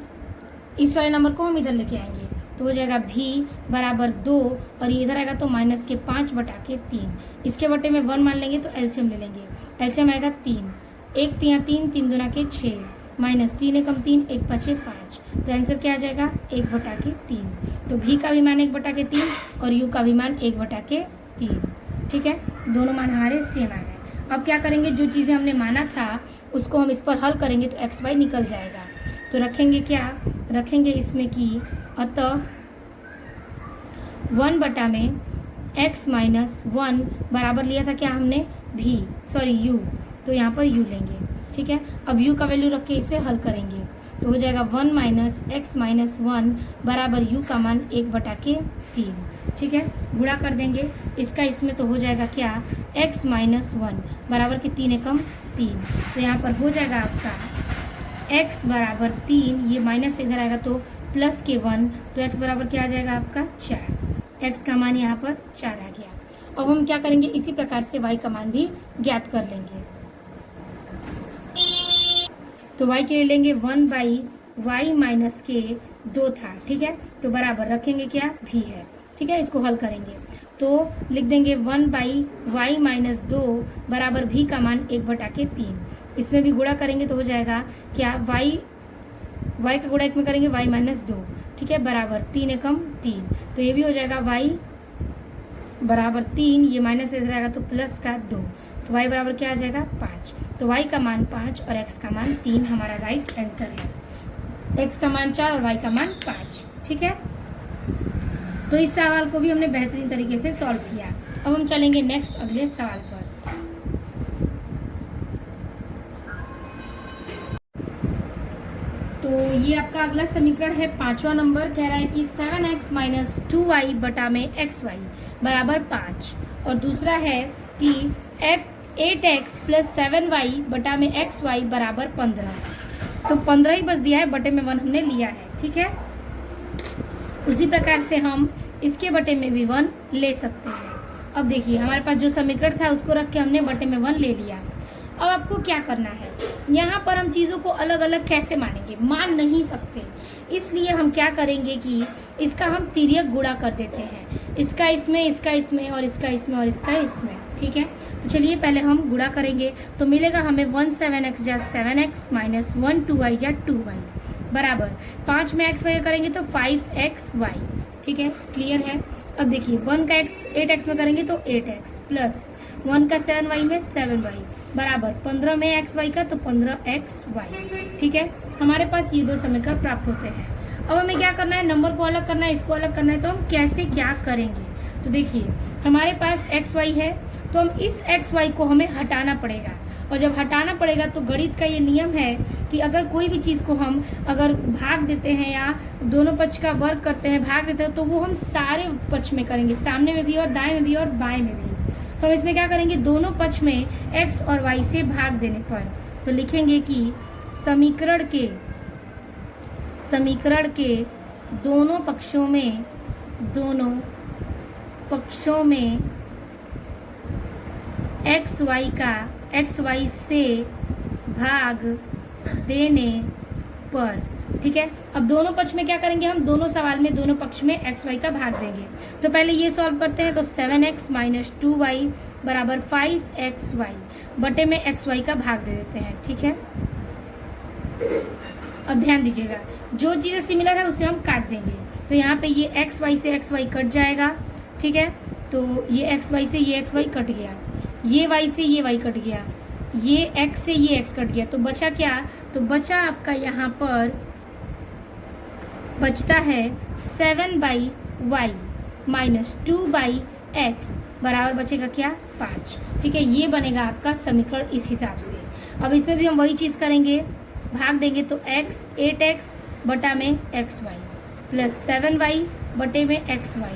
इस वाले नंबर को हम इधर लेके आएंगे तो हो जाएगा भी बराबर 2 और ये इधर आएगा तो माइनस के 5/3। इसके बटे में 1 मान लेंगे तो एलसीएम ले लेंगे। एलसीएम आएगा 3, 1 3 3, 3 दूना के 6 माइनस 3 एकम 3, 1 5 5। तो आंसर क्या आ जाएगा 1/3। तो भी का भी मान 1/3 और यू का भी मान 1/3। ठीक है, दोनों मान हमारे सेम आ गए। अब क्या करेंगे, जो चीज़ें हमने माना था उसको हम इस पर हल करेंगे तो एक्स वाई निकल जाएगा। तो रखेंगे क्या, रखेंगे इसमें कि अतः 1 में x माइनस 1 बराबर लिया था क्या हमने भी, सॉरी यू, तो यहाँ पर u लेंगे। ठीक है, अब u का वैल्यू रख के इसे हल करेंगे तो हो जाएगा 1 माइनस एक्स माइनस 1 बराबर u का मान 1/3। ठीक है, गुणा कर देंगे इसका इसमें तो हो जाएगा क्या x माइनस 1 बराबर के 3 एकम 3। तो यहाँ पर हो जाएगा आपका x बराबर 3, ये माइनस इधर आएगा तो प्लस के 1, तो x बराबर क्या आ जाएगा आपका 4। x का मान यहाँ पर 4 आ गया। अब हम क्या करेंगे, इसी प्रकार से y का मान भी ज्ञात कर लेंगे। तो y के लिए लेंगे 1/y माइनस के 2 था। ठीक है, तो बराबर रखेंगे क्या भी है। ठीक है, इसको हल करेंगे तो लिख देंगे 1/y माइनस 2 बराबर भी का मान 1/3। इसमें भी गुणा करेंगे तो हो जाएगा क्या y का गुणा एक में करेंगे y माइनस 2। ठीक है, बराबर 3 एकम 3, तो ये भी हो जाएगा y बराबर 3, ये माइनस इधर आएगा तो प्लस का 2, तो y बराबर क्या आ जाएगा 5। तो y का मान 5 और x का मान 3 हमारा राइट आंसर है। x का मान 4 और y का मान 5। ठीक है, तो इस सवाल को भी हमने बेहतरीन तरीके से सॉल्व किया। अब हम चलेंगे नेक्स्ट अगले सवाल पर। तो ये आपका अगला समीकरण है 5वां नंबर, कह रहा है कि 7x माइनस 2y बटा में xy बराबर 5 और दूसरा है कि 8x प्लस 7y बटा में xy बराबर 15। तो 15 ही बस दिया है, बटे में 1 हमने लिया है। ठीक है, उसी प्रकार से हम इसके बटे में भी 1 ले सकते हैं। अब देखिए हमारे पास जो समीकरण था उसको रख के हमने बटे में 1 ले लिया। अब आपको क्या करना है, यहाँ पर हम चीज़ों को अलग अलग कैसे मानेंगे, मान नहीं सकते, इसलिए हम क्या करेंगे कि इसका हम तिर्यक गुणा कर देते हैं, इसका इसमें, इसका इसमें और इसका इसमें और इसका इसमें। ठीक है, तो चलिए पहले हम गुणा करेंगे तो मिलेगा हमें 1 7x जा 7x माइनस 1 2y जा 2y बराबर 5 में x वाई करेंगे तो 5xy। ठीक है, क्लियर है। अब देखिए 1 का x 8x में करेंगे तो 8x प्लस 1 का 7y में 7y बराबर 15 में xy का तो 15xy। ठीक है, हमारे पास ये दो समीकरण प्राप्त होते हैं। अब हमें क्या करना है, नंबर को अलग करना है, इसको अलग करना है, तो हम कैसे क्या करेंगे। तो देखिए हमारे पास xy है तो हम इस xy को हमें हटाना पड़ेगा, और जब हटाना पड़ेगा तो गणित का ये नियम है कि अगर कोई भी चीज़ को हम अगर भाग देते हैं या दोनों पक्ष का वर्ग करते हैं, भाग देते हैं, तो वो हम सारे पक्ष में करेंगे, सामने में भी और दाएं में भी और बाएं में भी। तो हम इसमें क्या करेंगे, दोनों पक्ष में x और y से भाग देने पर तो लिखेंगे कि समीकरण के दोनों पक्षों में xy से भाग देने पर। ठीक है, अब दोनों पक्ष में क्या करेंगे, हम दोनों सवाल में दोनों पक्ष में xy का भाग देंगे। तो पहले ये सॉल्व करते हैं तो 7x माइनस 2y बराबर 5xy बटे में xy का भाग दे देते हैं। ठीक है, अब ध्यान दीजिएगा, जो चीज़ें सिमिलर है उसे हम काट देंगे, तो यहाँ पे ये xy से xy कट जाएगा। ठीक है, तो ये xy से ये xy कट गया, ये y से ये y कट गया, ये x से ये x कट गया, तो बचा क्या, तो बचा आपका यहाँ पर बचता है 7/y माइनस 2/x बराबर बचेगा क्या 5। ठीक है, ये बनेगा आपका समीकरण इस हिसाब से। अब इसमें भी हम वही चीज़ करेंगे, भाग देंगे तो x 8x बटा में xy प्लस 7y बटे में xy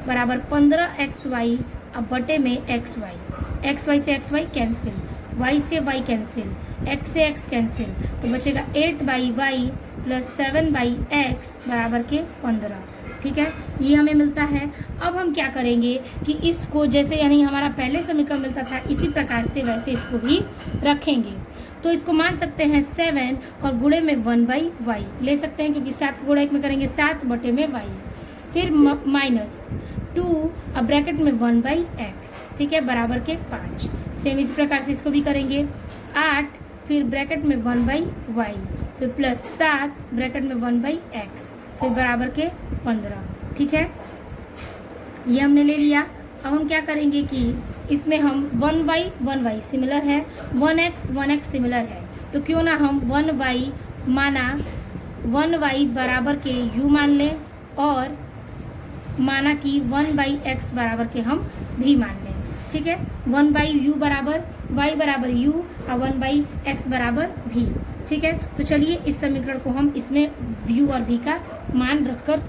बराबर 15xy अब बटे में xy से xy कैंसिल, y से y कैंसिल, x से x कैंसिल, तो बचेगा 8/y प्लस 7/x बराबर के 15। ठीक है, ये हमें मिलता है। अब हम क्या करेंगे कि इसको जैसे यानी हमारा पहले समीकरण मिलता था इसी प्रकार से वैसे इसको भी रखेंगे। तो इसको मान सकते हैं 7 और गुणे में 1/y ले सकते हैं, क्योंकि 7 को गुणा 1 में करेंगे 7 बटे में y, फिर माइनस 2 अब ब्रैकेट में 1/x, ठीक है, बराबर के 5। सेम इसी प्रकार से इसको भी करेंगे 8 फिर ब्रैकेट में 1/y फिर प्लस 7 ब्रैकेट में 1/x फिर बराबर के 15। ठीक है, ये हमने ले लिया। अब हम क्या करेंगे कि इसमें हम 1/1y सिमिलर है, 1x सिमिलर है, तो क्यों ना हम 1y माना 1y बराबर के u मान लें और माना कि 1/x बराबर के हम भी मान लें। ठीक है, 1/u बराबर y बराबर u और 1/x बराबर भी। ठीक है, तो चलिए इस समीकरण को हम इसमें u और v का मान रखकर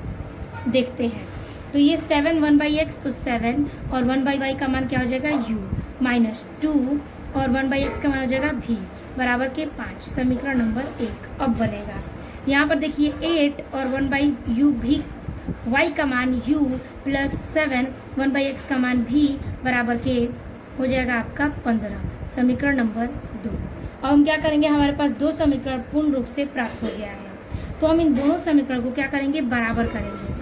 देखते हैं। तो ये 7 1/x तो 7 और 1/y का मान क्या हो जाएगा u माइनस 2 और 1/x का मान हो जाएगा v बराबर के 5। समीकरण नंबर 1 अब बनेगा। यहाँ पर देखिए 8 और 1/u भी y का मान u प्लस 7 1/x का मान v बराबर के हो जाएगा आपका 15। समीकरण नंबर 2। अब हम क्या करेंगे, हमारे पास दो समीकरण पूर्ण रूप से प्राप्त हो गया है, तो हम इन दोनों समीकरण को क्या करेंगे, बराबर करेंगे।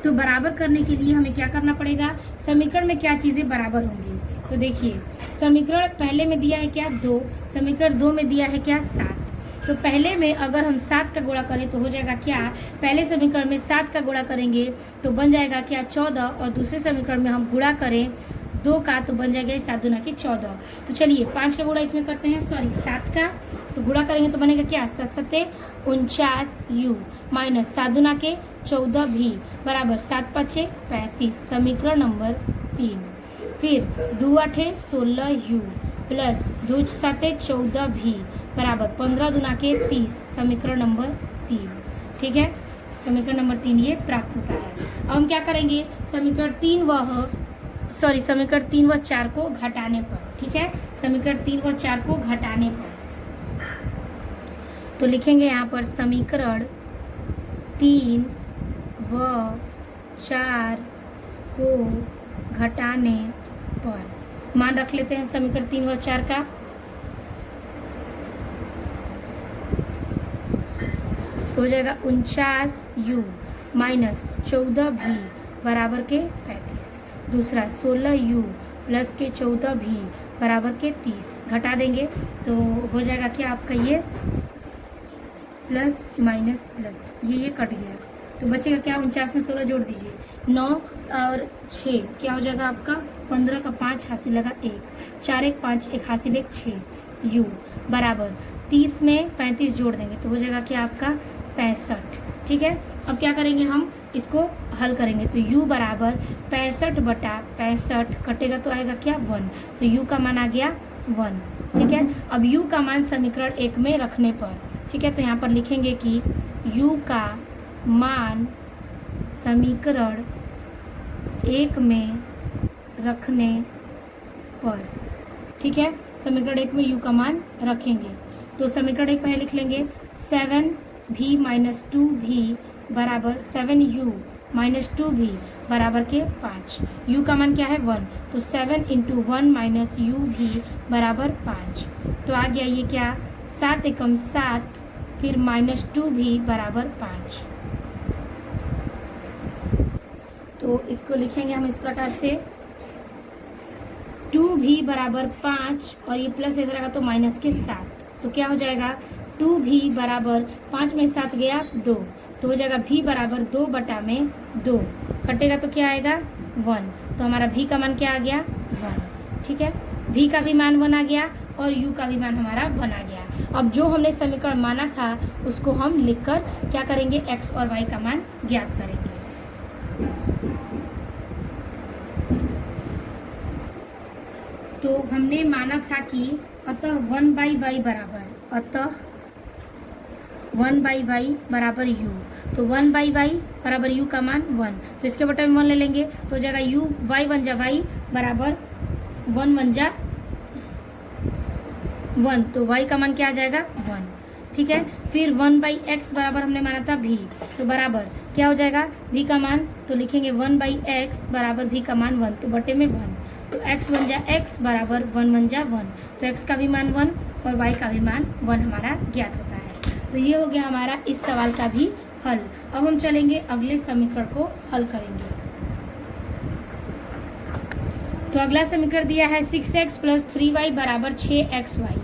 तो बराबर करने के लिए हमें क्या करना पड़ेगा, समीकरण में क्या चीजें बराबर होंगी। तो देखिए समीकरण पहले में दिया है क्या 2, समीकरण 2 में दिया है क्या 7। तो पहले में अगर हम 7 का गुणा करें तो हो जाएगा क्या, पहले समीकरण में 7 का गुणा करेंगे तो बन जाएगा क्या 14, और दूसरे समीकरण में हम गुणा करें 2 का तो बन जाएगा 7 दूना के 14। तो चलिए 5 का गुणा इसमें करते हैं, सॉरी 7 का, तो गुणा करेंगे तो बनेगा क्या 7 7 49u माइनस 7 दूना के 14 भी बराबर 7 5 35। समीकरण नंबर 3। फिर 2 8 16u प्लस 2 7 14 भी बराबर 15 दूना के 30। समीकरण नंबर 3। ठीक है, समीकरण नंबर 3 ये प्राप्त होता है। अब हम क्या करेंगे, समीकरण 3 व 4 को घटाने पर। ठीक है, समीकरण 3 व 4 को घटाने पर तो लिखेंगे यहाँ पर समीकरण 3 व 4 को घटाने पर मान रख लेते हैं समीकरण 3 व 4 का। तो हो जाएगा 49u माइनस 14v बराबर के 35। दूसरा 16u प्लस के 14v बराबर के 30। घटा देंगे तो हो जाएगा क्या आपका ये प्लस माइनस प्लस, ये कट गया तो बचेगा क्या, 49 में 16 जोड़ दीजिए 9 और 6 क्या हो जाएगा आपका 15 का 5 हासिल लगा 1, 4 1 5 1 हासिल 1 6 u बराबर 30 में 35 जोड़ देंगे तो हो जाएगा क्या आपका 65। ठीक है, अब क्या करेंगे हम इसको हल करेंगे तो u बराबर 65/65 कटेगा तो आएगा क्या 1, तो u का मान आ गया 1। ठीक है, अब u का मान समीकरण 1 में रखने पर, ठीक है, तो यहाँ पर लिखेंगे कि u का मान समीकरण 1 में रखने पर, ठीक है, समीकरण 1 में u का मान रखेंगे तो समीकरण 1 पहले लिख लेंगे 7v माइनस 2v बराबर 7u माइनस 2v बराबर के 5। u का मान क्या है 1, तो 7 इंटू 1 माइनस u भी बराबर 5। तो आ गया ये क्या 7 एकम 7 फिर माइनस 2v बराबर 5। तो इसको लिखेंगे हम इस प्रकार से 2v बराबर 5 और ये प्लस इधर आएगा तो माइनस के 7। तो क्या हो जाएगा 2v बराबर 5 में 7 गया 2, तो हो जाएगा v बराबर 2/2 कटेगा तो क्या आएगा 1, तो हमारा v का मान क्या आ गया 1। ठीक है, v का भी मान 1 आ गया और u का भी मान हमारा 1 आ गया। अब जो हमने समीकरण माना था उसको हम लिखकर क्या करेंगे x और y का मान ज्ञात करेंगे। तो हमने माना था कि अतः 1/y बराबर u तो 1/y बराबर u का मान 1, तो इसके बटे में 1 ले लेंगे तो हो जाएगा u y 1 जा y बराबर 1 1 जा 1, तो y का मान क्या आ जाएगा 1। ठीक है, फिर 1/x बराबर हमने माना था v, तो बराबर क्या हो जाएगा v का मान, तो लिखेंगे 1/x बराबर v का मान 1, तो बटे में 1, तो x 1 जा x बराबर 1 1 जा 1, तो x का भी मान 1 और y का भी मान 1 हमारा ज्ञात होता है। तो ये हो गया हमारा इस सवाल का भी हल। अब हम चलेंगे अगले समीकरण को हल करेंगे। तो अगला समीकरण दिया है 6x + 3y बराबर 6xy,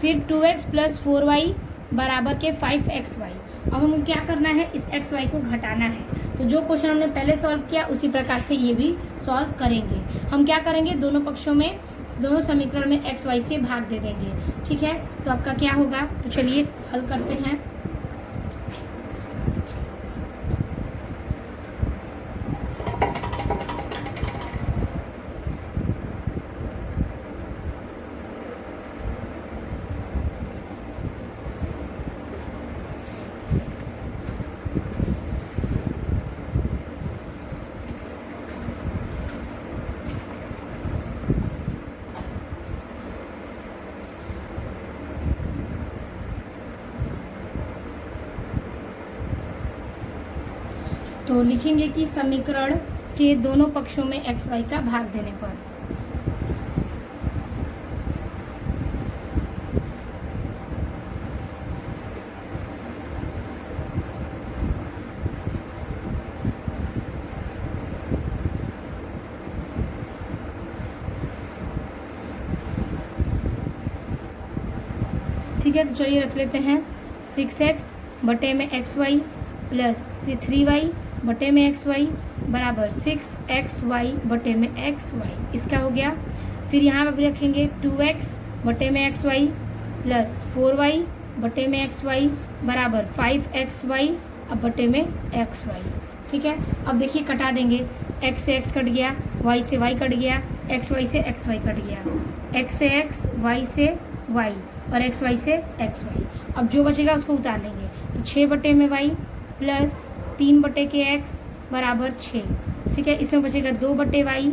फिर 2x + 4y बराबर के 5xy। अब हमें क्या करना है, इस xy को घटाना है। तो जो क्वेश्चन हमने पहले सॉल्व किया उसी प्रकार से ये भी सॉल्व करेंगे। हम क्या करेंगे, दोनों पक्षों में, दोनों समीकरण में xy से भाग दे देंगे। ठीक है, तो आपका क्या होगा, तो चलिए हल करते हैं। तो लिखेंगे कि समीकरण के दोनों पक्षों में xy का भाग देने पर ठीक है, तो चलिए रख लेते हैं 6x बटे में xy प्लस 3y बटे में xy बराबर 6xy बटे में xy, इसका हो गया। फिर यहाँ पर रखेंगे 2x बटे में xy प्लस 4y बटे में xy बराबर 5xy अब बटे में xy। ठीक है, अब देखिए कटा देंगे, x से x कट गया, y से y कट गया, xy से xy कट गया, x से x, y से y और xy से xy। अब जो बचेगा उसको उतार लेंगे, तो 6 बटे में y प्लस 3 बटे के x बराबर 6। ठीक है, इसमें बचेगा 2 बटे y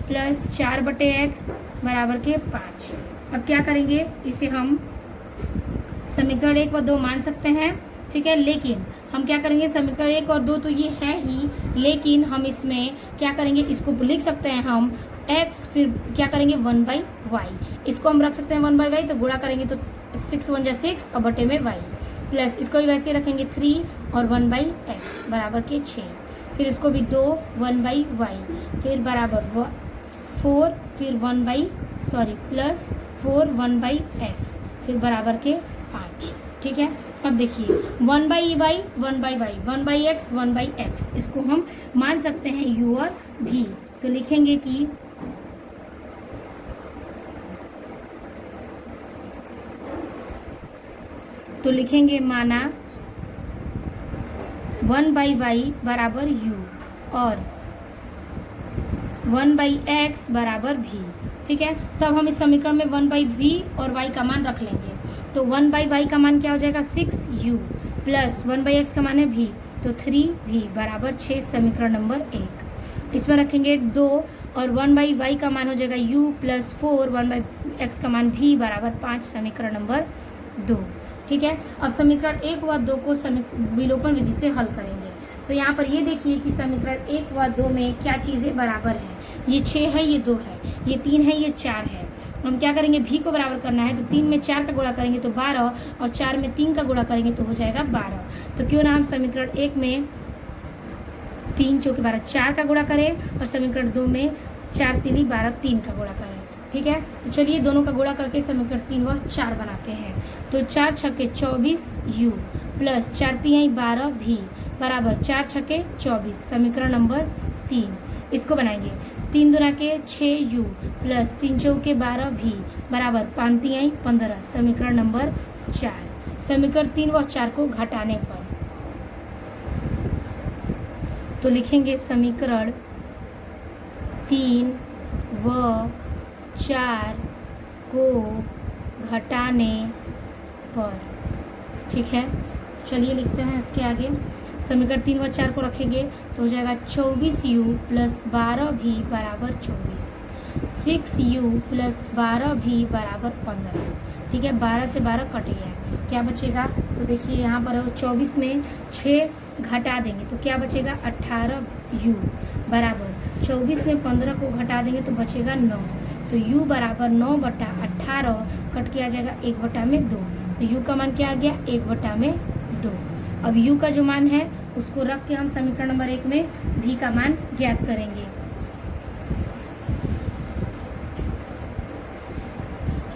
प्लस 4 बटे x बराबर के 5। अब क्या करेंगे, इसे हम समीकरण 1 व 2 मान सकते हैं। ठीक है, लेकिन हम क्या करेंगे, समीकरण 1 और 2 तो ये है ही, लेकिन हम इसमें क्या करेंगे, इसको लिख सकते हैं हम x, फिर क्या करेंगे 1/y, इसको हम रख सकते हैं 1/y, तो गुणा करेंगे तो 6 1 जा 6 और बटे में y प्लस इसको भी वैसे रखेंगे 3 और 1/x बराबर के 6, फिर इसको भी 2 1/y, फिर बराबर 4, फिर प्लस 4 1/x, फिर बराबर के 5। ठीक है, अब देखिए 1/y 1/y 1/x 1/x, इसको हम मान सकते हैं u और v। तो लिखेंगे कि माना 1/y बराबर u और 1/x बराबर v। ठीक है, तब हम इस समीकरण में 1/v और y का मान रख लेंगे। तो 1/y का मान क्या हो जाएगा 6u प्लस 1/x का मान है v, तो 3v बराबर 6, समीकरण नंबर 1। इसमें रखेंगे 2 और 1/y का मान हो जाएगा u प्लस 4, 1/x का मान v बराबर 5, समीकरण नंबर 2। ठीक है, अब समीकरण 1 व 2 को विलोपन विधि से हल करेंगे। तो यहाँ पर ये देखिए कि समीकरण 1 व 2 में क्या चीज़ें बराबर है, ये 6 है, ये 2 है, ये 3 है, ये 4 है। हम क्या करेंगे, v को बराबर करना है, तो 3 में 4 का गुणा करेंगे तो 12 और 4 में 3 का गुणा करेंगे तो हो जाएगा 12। तो क्यों ना हम समीकरण 1 में 3 चौके 12 4 का गुणा करें और समीकरण 2 में 4 3 12 3 का गुणा करें। ठीक है, तो चलिए दोनों का गुणा करके समीकरण 3 व 4 बनाते हैं। तो 4 छक्के 24 u प्लस 4 3 12 v बराबर 4 छक्के 24, समीकरण नंबर 3। इसको बनाएंगे 3 दूना के 6 u प्लस 3 चौके 12 v बराबर 5 3 15, समीकरण नंबर 4। समीकरण 3 व 4 को घटाने पर तो लिखेंगे समीकरण 3 व 4 को घटाने पर। ठीक है, चलिए लिखते हैं इसके आगे। समीकरण 3 व 4 को रखेंगे तो हो जाएगा 24u प्लस 12v बराबर 24, 6u प्लस 12v बराबर 15। ठीक है, 12 से 12 कट गया, क्या बचेगा? तो देखिए यहाँ पर 24 में 6 घटा देंगे तो क्या बचेगा? 18u बराबर 24 में 15 को घटा देंगे तो बचेगा 9, तो u बराबर 9/18 कट के आ जाएगा 1/2, तो u का मान क्या आ गया? 1/2। अब u का जो मान है उसको रख के हम समीकरण नंबर 1 में v का मान ज्ञात करेंगे।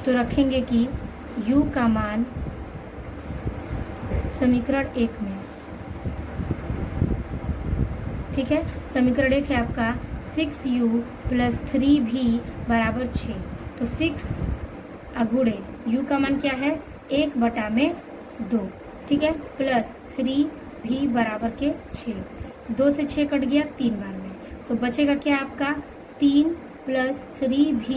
तो रखेंगे कि u का मान समीकरण 1 में, ठीक है, समीकरण 1 है आपका 6u प्लस 3v बराबर 6, तो 6 अगुड़े u का मान क्या है? 1/2, ठीक है, प्लस 3v बराबर के 6, 2 से 6 कट गया 3 बार में, तो बचेगा क्या आपका? 3 प्लस 3v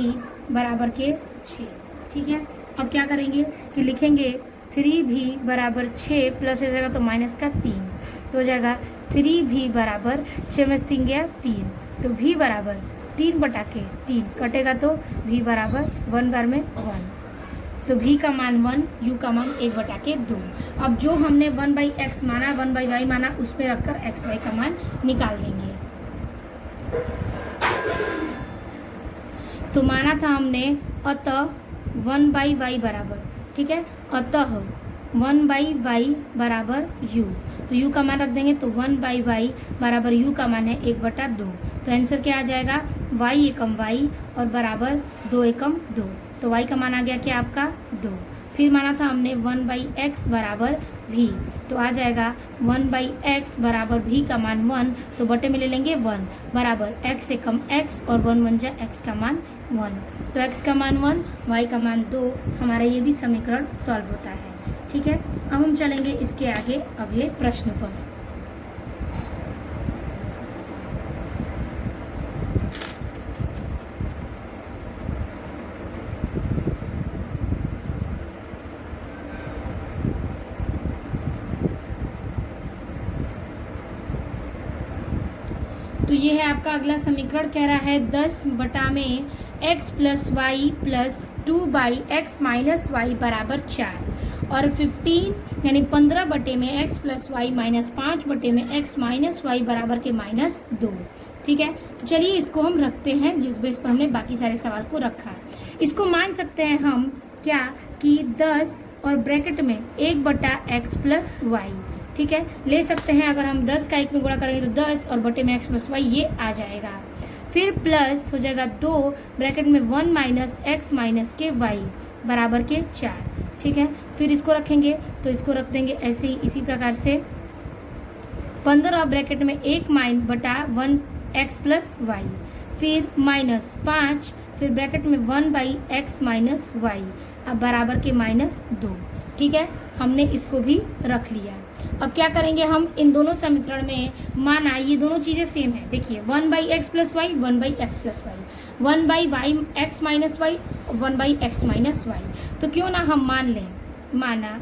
बराबर के 6। ठीक है, अब क्या करेंगे कि लिखेंगे 3v बराबर 6 प्लस हो जाएगा तो माइनस का 3, तो हो जाएगा 3v बराबर 6 में 3 गया 3, तो v बराबर 3/3 कटेगा तो v बराबर 1 बार में 1, तो v का मान 1, u का मान 1/2। अब जो हमने 1/x माना, 1/y माना, उसमें रखकर x y का मान निकाल देंगे। तो माना था हमने अतः 1/y बराबर, ठीक है, अतः 1/y बराबर u, तो u का मान रख देंगे तो 1/y बराबर u का मान है 1/2, तो आंसर क्या आ जाएगा? y एकम y और बराबर 2 एकम 2, तो y का मान आ गया क्या आपका? 2। फिर माना था हमने 1/x बराबर v, तो आ जाएगा 1/x बराबर v का मान 1, तो बटे में ले लेंगे 1 बराबर x एकम x और 1 1 जा x का मान 1, तो x का मान 1, y का मान 2, हमारा ये भी समीकरण सॉल्व होता है। ठीक है, अब हम चलेंगे इसके आगे अगले प्रश्न पर। तो ये है आपका अगला समीकरण, कह रहा है 10 बटा में x plus y plus 2/x minus y बराबर 4 और 15 यानी 15 बटे में x प्लस वाई माइनस 5 बटे में x माइनस वाई बराबर के -2। ठीक है, तो चलिए इसको हम रखते हैं जिस बेस पर हमने बाकी सारे सवाल को रखा है। इसको मान सकते हैं हम क्या कि 10 और ब्रैकेट में 1/x प्लस वाई, ठीक है, ले सकते हैं। अगर हम 10 का 1 में गुणा करेंगे तो 10 और बटे में x प्लस वाई ये आ जाएगा। फिर प्लस हो जाएगा 2 ब्रैकेट में 1 माइनस x माइनस के y बराबर के 4। ठीक है, फिर इसको रखेंगे तो इसको रख देंगे ऐसे ही इसी प्रकार से 15 ब्रैकेट में 1 माइन बटा 1 x प्लस वाई, फिर माइनस 5, फिर ब्रैकेट में 1/x माइनस वाई अब बराबर के -2। ठीक है, हमने इसको भी रख लिया। अब क्या करेंगे हम इन दोनों समीकरण में, माना ये दोनों चीज़ें सेम है, देखिए 1/x plus y 1/x plus y 1/y x minus y 1/x minus y, तो क्यों ना हम मान लें, माना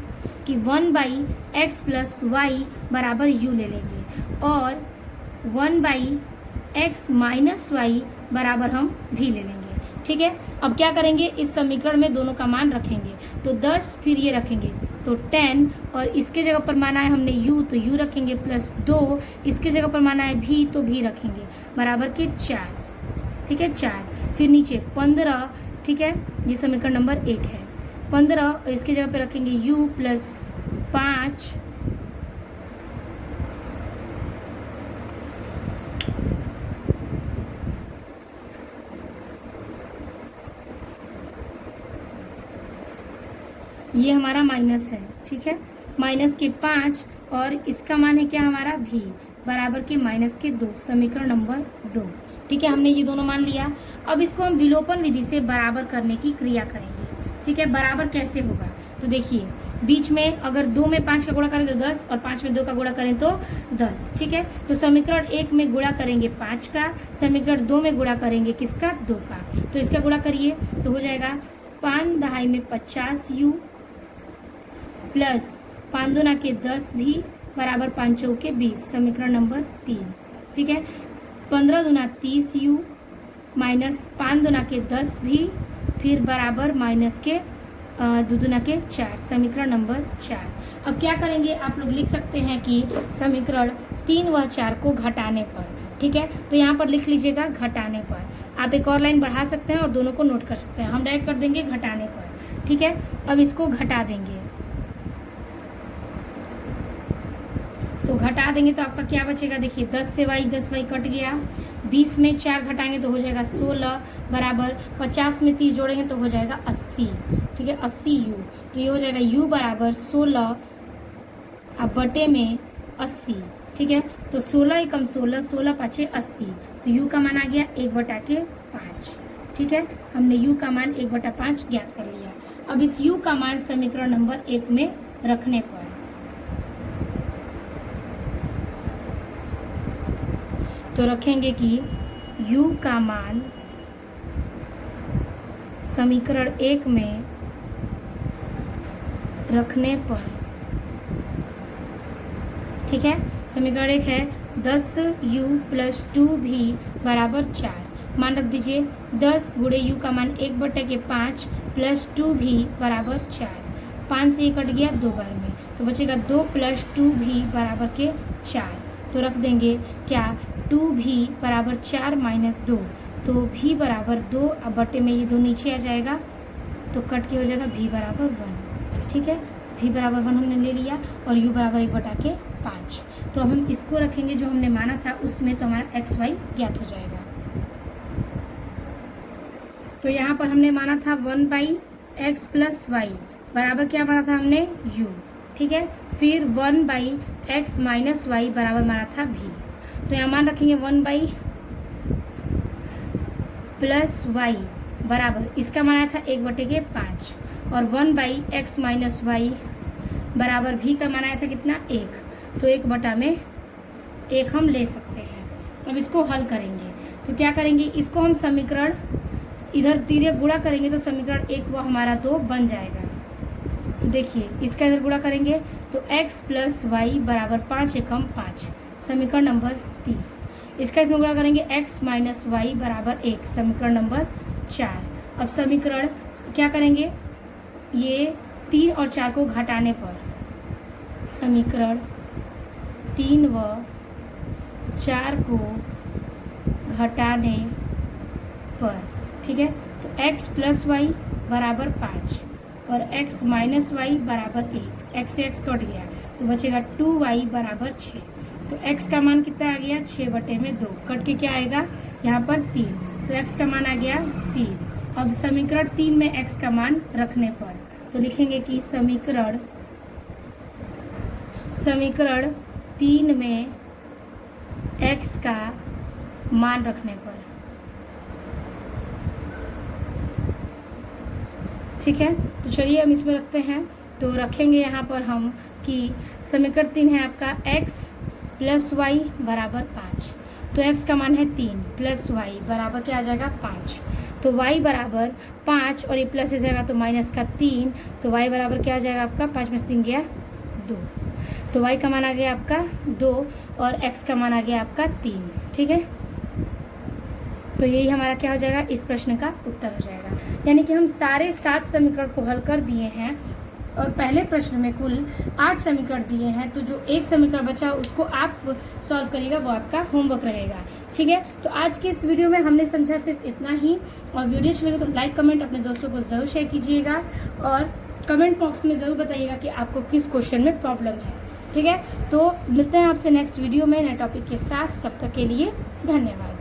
कि 1/x प्लस वाई बराबर u ले लेंगे और 1/x माइनस वाई बराबर हम v ले लेंगे। ठीक है, अब क्या करेंगे इस समीकरण में दोनों का मान रखेंगे, तो 10 फिर ये रखेंगे तो 10 और इसके जगह पर माना है हमने u तो u रखेंगे प्लस 2, इसके जगह पर माना है v तो v रखेंगे बराबर के 4। ठीक है, 4 फिर नीचे 15। ठीक है, ये समीकरण नंबर 1 है। 15 और इसके जगह पर रखेंगे u प्लस 5 ये हमारा माइनस है। ठीक है, माइनस के 5 और इसका मान है क्या हमारा v बराबर के -2, समीकरण नंबर 2। ठीक है, हमने ये दोनों मान लिया। अब इसको हम विलोपन विधि से बराबर करने की क्रिया करेंगे। ठीक है, बराबर कैसे होगा, तो देखिए बीच में अगर 2 में 5 का गुणा करें तो 10 और 5 में 2 का गुणा करें तो 10। ठीक है, तो समीकरण 1 में गुणा करेंगे 5 का, समीकरण 2 में गुणा करेंगे किसका, 2 का, तो इसका गुणा करिए तो हो जाएगा 5 दहाई में 50u प्लस 5 दूना के 10 भी बराबर 5 चौके 20, समीकरण नंबर 3। ठीक है, 15 दूना 30 u माइनस 5 दूना के 10 भी, फिर बराबर माइनस के 2 दूना के 4, समीकरण नंबर 4। अब क्या करेंगे, आप लोग लिख सकते हैं कि समीकरण 3 व 4 को घटाने पर। ठीक है, तो यहाँ पर लिख लीजिएगा घटाने पर। आप एक और लाइन बढ़ा सकते हैं और दोनों को नोट कर सकते हैं। हम डायरेक्ट कर देंगे घटाने पर। ठीक है, अब इसको घटा देंगे, तो घटा देंगे तो आपका क्या बचेगा, देखिए 10 से y 10y कट गया, 20 में 4 घटाएंगे तो हो जाएगा 16, बराबर 50 में 30 जोड़ेंगे तो हो जाएगा 80। ठीक है, 80u, तो ये हो जाएगा u बराबर 16 अब बटे में 80। ठीक है, तो 16 एकम 16, 16 पाँचे 80, तो u का मान आ गया 1/5। ठीक है, हमने u का मान 1/5 ज्ञात कर लिया। अब इस u का मान समीकरण नंबर 1 में रखने पर तो रखेंगे कि u का मान समीकरण 1 में रखने पर, ठीक है, समीकरण 1 है 10u + 2v बराबर 4। मान रख दीजिए 10 गुणे u का मान 1/5 + 2v बराबर 4। 5 से ये कट गया 2 बार में, तो बचेगा 2 + 2v बराबर के 4। तो रख देंगे क्या, 2v बराबर 4 - 2, तो v बराबर 2, अब बटे में ये 2 नीचे आ जाएगा तो कट के हो जाएगा v बराबर 1। ठीक है, v बराबर 1 हमने ले लिया और u बराबर 1/5। तो अब हम इसको रखेंगे जो हमने माना था उसमें, तो हमारा x y ज्ञात हो जाएगा। तो यहाँ पर हमने माना था 1/x + y बराबर क्या माना था हमने, u। ठीक है, फिर 1/x - y बराबर माना था v। तो यहाँ मान रखेंगे 1/y बराबर, इसका मान आया था 1/5 और 1/x - y बराबर v का मान आया था कितना, 1। तो 1/1 हम ले सकते हैं। अब इसको हल करेंगे तो क्या करेंगे, इसको हम समीकरण इधर तीरे गुणा करेंगे तो समीकरण 1 व हमारा 2 बन जाएगा। तो देखिए इसका इधर गुणा करेंगे तो x + y बराबर 5 एकम 5, समीकरण नंबर 3। इसका इसमें गुणा करेंगे x - y बराबर 1, समीकरण नंबर 4। अब समीकरण क्या करेंगे, ये 3 और 4 को घटाने पर, समीकरण 3 व 4 को घटाने पर, ठीक है, तो x + y बराबर 5 और x - y बराबर 1, x से x कट गया तो बचेगा 2y बराबर 6। तो x का मान कितना आ गया, 6/2, कट के क्या आएगा यहाँ पर 3, तो x का मान आ गया 3। अब समीकरण 3 में x का मान रखने पर तो लिखेंगे कि समीकरण 3 में x का मान रखने पर, ठीक है, तो चलिए हम इसमें रखते हैं। तो रखेंगे यहाँ पर हम कि समीकरण 3 है आपका x + y बराबर 5, तो x का मान है 3 + y बराबर क्या आ जाएगा 5, तो y बराबर 5 और ये प्लस हो जाएगा तो माइनस का 3, तो y बराबर क्या आ जाएगा आपका, 5 में से 3 गया 2, तो y का मान आ गया आपका 2 और x का मान आ गया आपका 3। ठीक है, तो यही हमारा क्या हो जाएगा, इस प्रश्न का उत्तर हो जाएगा। यानी कि हम सारे 7 समीकरण को हल कर दिए हैं और पहले प्रश्न में कुल 8 समीकरण दिए हैं, तो जो एक समीकरण बचा उसको आप सॉल्व करिएगा, वो आपका होमवर्क रहेगा। ठीक है, तो आज की इस वीडियो में हमने समझा सिर्फ इतना ही, और वीडियो अच्छी लगे तो लाइक कमेंट अपने दोस्तों को ज़रूर शेयर कीजिएगा और कमेंट बॉक्स में ज़रूर बताइएगा कि आपको किस क्वेश्चन में प्रॉब्लम है। ठीक है, तो मिलते हैं आपसे नेक्स्ट वीडियो में नए टॉपिक के साथ, तब तक के लिए धन्यवाद।